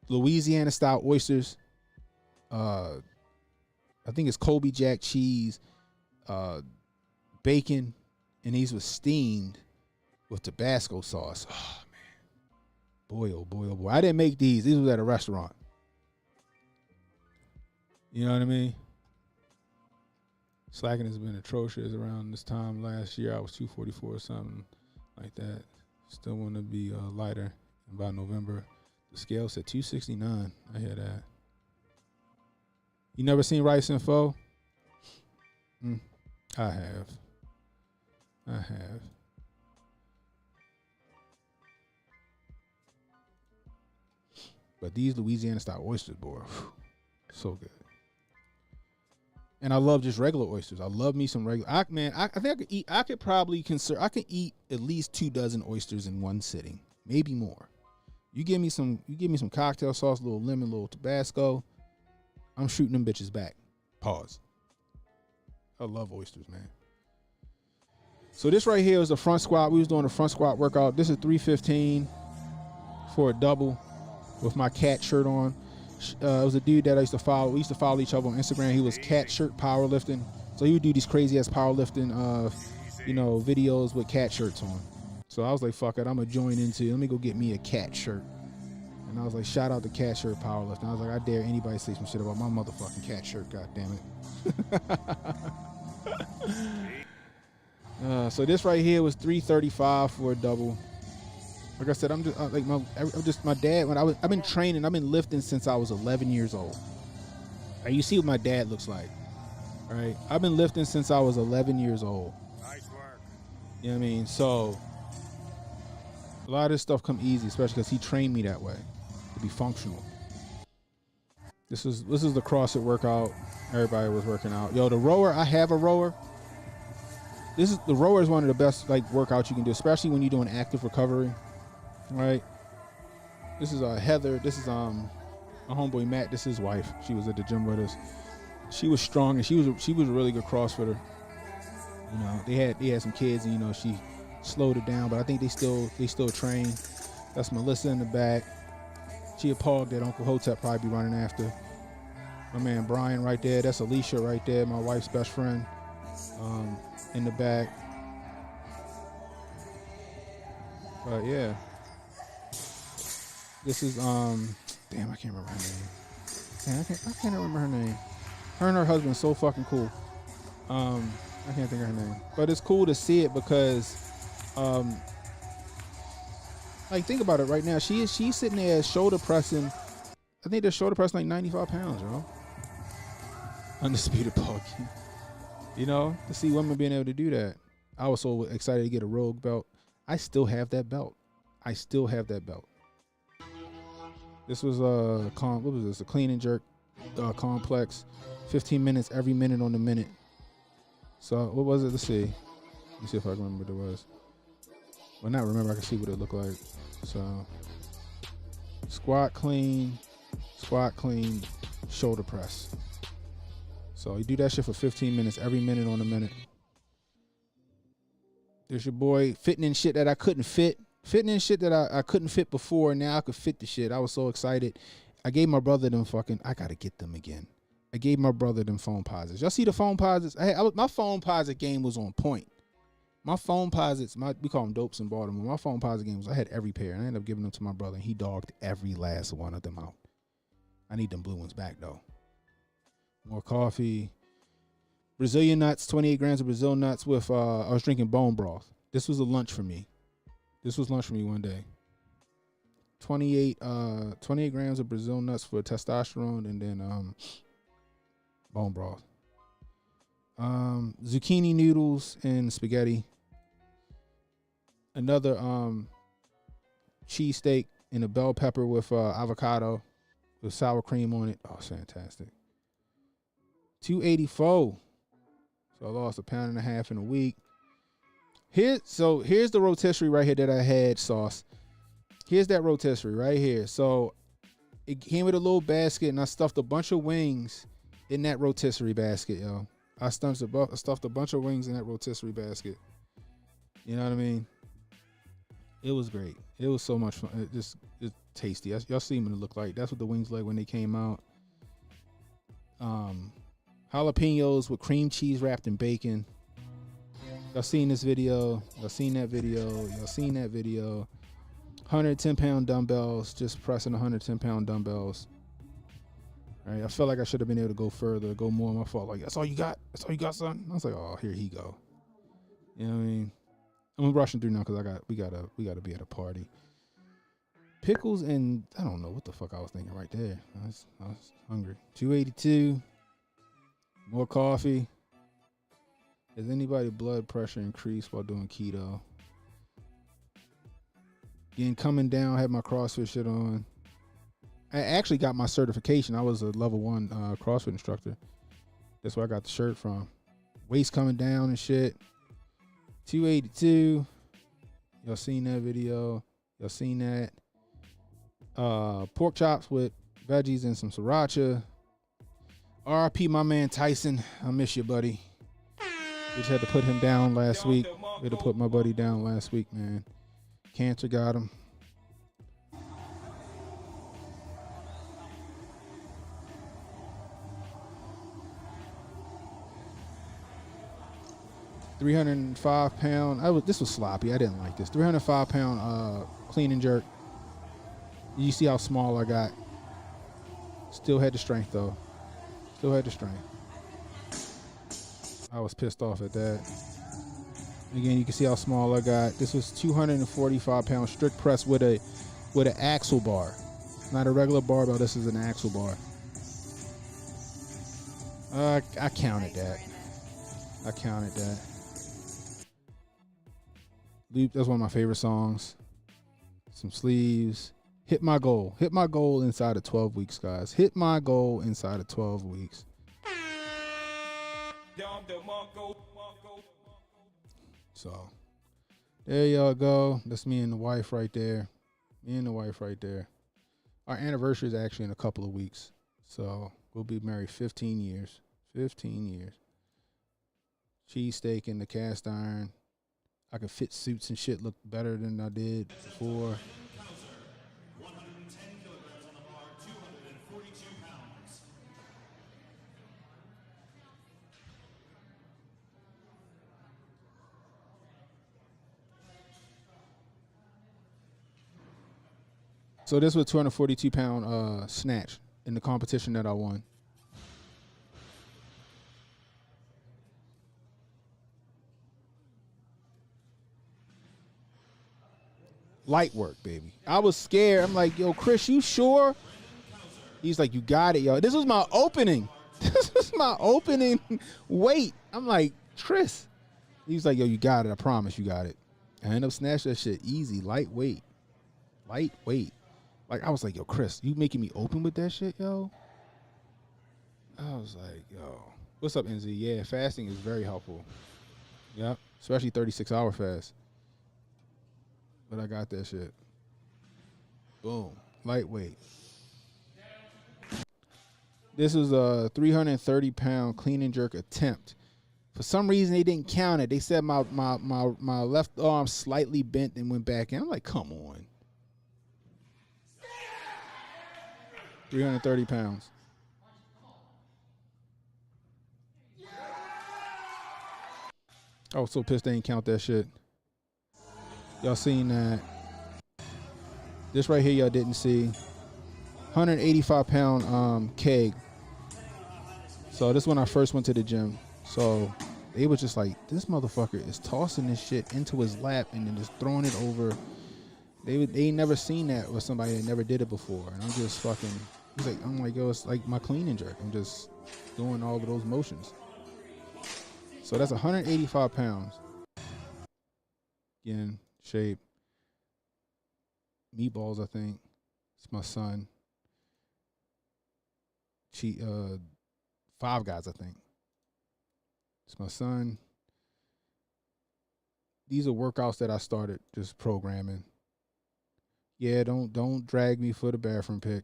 Louisiana style oysters. I think it's Colby Jack cheese, bacon, and these were steamed with Tabasco sauce. Oh man, boy, oh boy, oh boy! I didn't make these. These was at a restaurant. You know what I mean? Slacking has been atrocious around this time last year. I was 244 or something like that. Still want to be lighter. And by November, the scale said 269. I hear that. You never seen rice and pho? I have. But these Louisiana style oysters, boy, so good. And I love just regular oysters. I love me some regular. I think I could eat at least 2 dozen oysters in one sitting, maybe more. You give me some cocktail sauce, a little lemon, a little Tabasco. I'm shooting them bitches back. Pause. I love oysters, man. So this right here is the front squat. We was doing the front squat workout. This is 315 for a double with my cat shirt on. It was a dude that I used to follow. We used to follow each other on Instagram. He was cat shirt powerlifting. So he would do these crazy ass powerlifting, videos with cat shirts on. So I was like, fuck it, I'm gonna join into. Let me go get me a cat shirt. And I was like, shout out to Cat Shirt Powerlifting. I was like, I dare anybody say some shit about my motherfucking cat shirt, god damn it. So this right here was 335 for a double. Like I said, I'm just my dad. I've been training, I've been lifting since I was 11 years old. Like, you see what my dad looks like, right? I've been lifting since I was 11 years old. Nice work. You know what I mean? So a lot of this stuff come easy, especially because he trained me that way to be functional. This is the CrossFit workout. Everybody was working out. Yo, the rower, I have a rower. The rower is one of the best like workouts you can do, especially when you're doing active recovery. Right? This is Heather. This is my homeboy Matt. This is his wife. She was at the gym with us. She was strong and she was a really good CrossFitter. You know, they had some kids and, you know, she slowed it down, but I think they still train. That's Melissa in the back. She a pog that Uncle Hotep probably be running after. My man Brian right there. That's Alicia right there, my wife's best friend, in the back. But yeah, this is damn, I can't remember her name. Damn, I can't remember her name. Her and her husband so fucking cool. I can't think of her name, but it's cool to see it because, like, think about it right now. She's sitting there shoulder pressing. I think they're shoulder pressing like 95 pounds, yo. Undisputed Pog. You know, to see women being able to do that. I was so excited to get a Rogue belt. I still have that belt. This was what was this? A clean and jerk complex. 15 minutes every minute on the minute. So what was it? Let's see. Let me see if I can remember what it was. Well, not remember. I can see what it looked like. So squat clean, shoulder press. So you do that shit for 15 minutes, every minute on the minute. There's your boy fitting in shit that I couldn't fit. Fitting in shit that I couldn't fit before, and now I could fit the shit. I was so excited. I gave my brother them I gotta get them again. I gave my brother them foam posits. Y'all see the foam posits? My foam posit game was on point. My foam posits, we call them dopes in Baltimore. My foam posit games, I had every pair. And I ended up giving them to my brother, and he dogged every last one of them out. I need them blue ones back, though. More coffee. Brazilian nuts, 28 grams of Brazil nuts with, I was drinking bone broth. This was a lunch for me. One day. 28 grams of Brazil nuts for testosterone, and then bone broth. Zucchini noodles and spaghetti. Another cheesesteak and a bell pepper with avocado with sour cream on it. Oh, it's fantastic. 284. So I lost 1.5 pounds in a week. Here's the rotisserie right here that I had, sauce. Here's that rotisserie right here. So it came with a little basket, and I stuffed a bunch of wings in that rotisserie basket, yo. I stuffed a bunch of wings in that rotisserie basket. You know what I mean? It was great. It was so much fun. It's tasty. Y'all see what it look like. That's what the wings look like when they came out. Jalapenos with cream cheese wrapped in bacon. Y'all seen this video. Y'all seen that video. Y'all seen that video. 110-pound dumbbells. Just pressing 110-pound dumbbells. All right, I felt like I should have been able to go further, go more. My fault. Like, that's all you got? That's all you got, son? I was like, oh, here he go. You know what I mean? I'm rushing through now because we gotta be at a party. Pickles and I don't know what the fuck I was thinking right there. I was hungry. 282. More coffee. Has anybody blood pressure increased while doing keto? Again, coming down, had my CrossFit shit on. I actually got my certification. I was a level 1 CrossFit instructor. That's where I got the shirt from. Waist coming down and shit. 282. Y'all seen that video? Y'all seen that? Pork chops with veggies and some sriracha. RIP my man Tyson. I miss you, buddy. We just had to put him down last week. We had to put my buddy down last week, man. Cancer got him. £305. This was sloppy. I didn't like this. 305-pound clean and jerk. You see how small I got. Still had the strength though. Still had the strength. I was pissed off at that. Again, you can see how small I got. This was 245 pound strict press with an axle bar. Not a regular barbell, this is an axle bar. I counted that. Loop, that's one of my favorite songs. Some sleeves. Hit my goal. Hit my goal inside of 12 weeks, guys. Hit my goal inside of 12 weeks. So, there y'all go. That's me and the wife right there. Our anniversary is actually in a couple of weeks. So, we'll be married 15 years. 15 years. Cheesesteak in the cast iron. I could fit suits and shit look better than I did before. So this was 242 pound snatch in the competition that I won. Light work, baby. I was scared. I'm like, yo, Chris, you sure? He's like, you got it, yo. This was my opening. This was my opening weight. I'm like, Chris. He's like, yo, you got it. I promise you got it. I ended up snatching that shit easy, lightweight. Like, I was like, yo, Chris, you making me open with that shit, yo? I was like, yo. What's up, NZ? Yeah, fasting is very helpful. Yep, especially 36-hour fast. But I got that shit. Boom. Lightweight. This was a 330 pound clean and jerk attempt. For some reason, they didn't count it. They said my left arm slightly bent and went back in. I'm like, come on. 330 pounds. I was so pissed they didn't count that shit. Y'all seen that? This right here y'all didn't see. 185 pound keg. So this is when I first went to the gym. So they was just like, this motherfucker is tossing this shit into his lap and then just throwing it over. They ain't never seen that with somebody that never did it before. And I'm just fucking, I'm like, yo, it's like my clean and jerk. I'm just doing all of those motions. So that's 185 pounds. Again, shape. Meatballs, I think. It's my son. Five Guys, I think. It's my son. These are workouts that I started just programming. Yeah, don't drag me for the bathroom pick.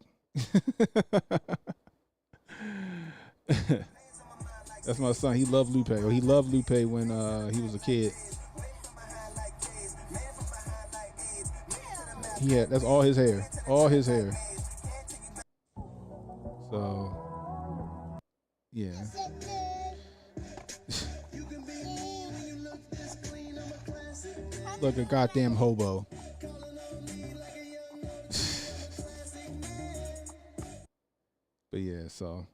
That's my son. He loved Lupe. He loved Lupe when he was a kid. That's all his hair. All his hair. So, yeah. Like a goddamn hobo. But yeah, so.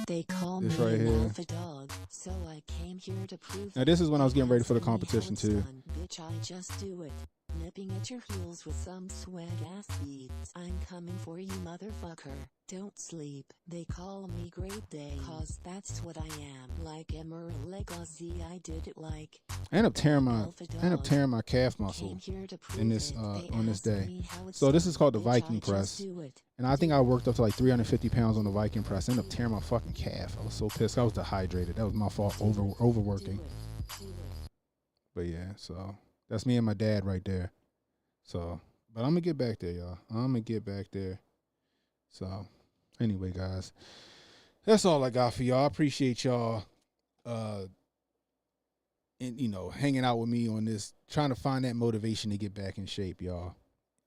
They call me right an here. alpha dog, so I came here to prove. Now this is when I was getting ready for the competition too. Bitch, I just do it. Nipping at your heels with some swag ass beats. I'm coming for you, motherfucker. Don't sleep. They call me Great Day, cause that's what I am. Like Emerald Legacy, I did it like. I end up tearing my calf muscle in this on this day. So this is called the Viking press. And I think I worked up to like 350 pounds on the Viking press. I ended up tearing my fucking calf. I was so pissed. I was dehydrated. That was my fault, overworking. But yeah, so that's me and my dad right there. So, but I'm going to get back there, y'all. I'm going to get back there. So, anyway, guys, that's all I got for y'all. I appreciate y'all, and hanging out with me on this, trying to find that motivation to get back in shape, y'all.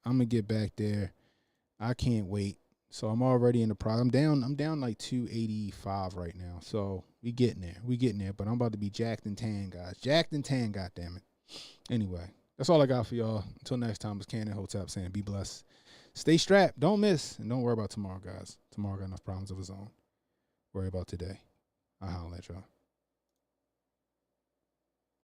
I'm going to get back there. I can't wait. So I'm already in the process. I'm down like 285 right now. So we getting there. But I'm about to be jacked and tan, guys. Jacked and tan, goddammit. Anyway, that's all I got for y'all. Until next time, it's Cannon Hotep saying be blessed. stay strapped. Don't miss. And don't worry about tomorrow, guys. Tomorrow got enough problems of his own. Worry about today. I'll holler at y'all.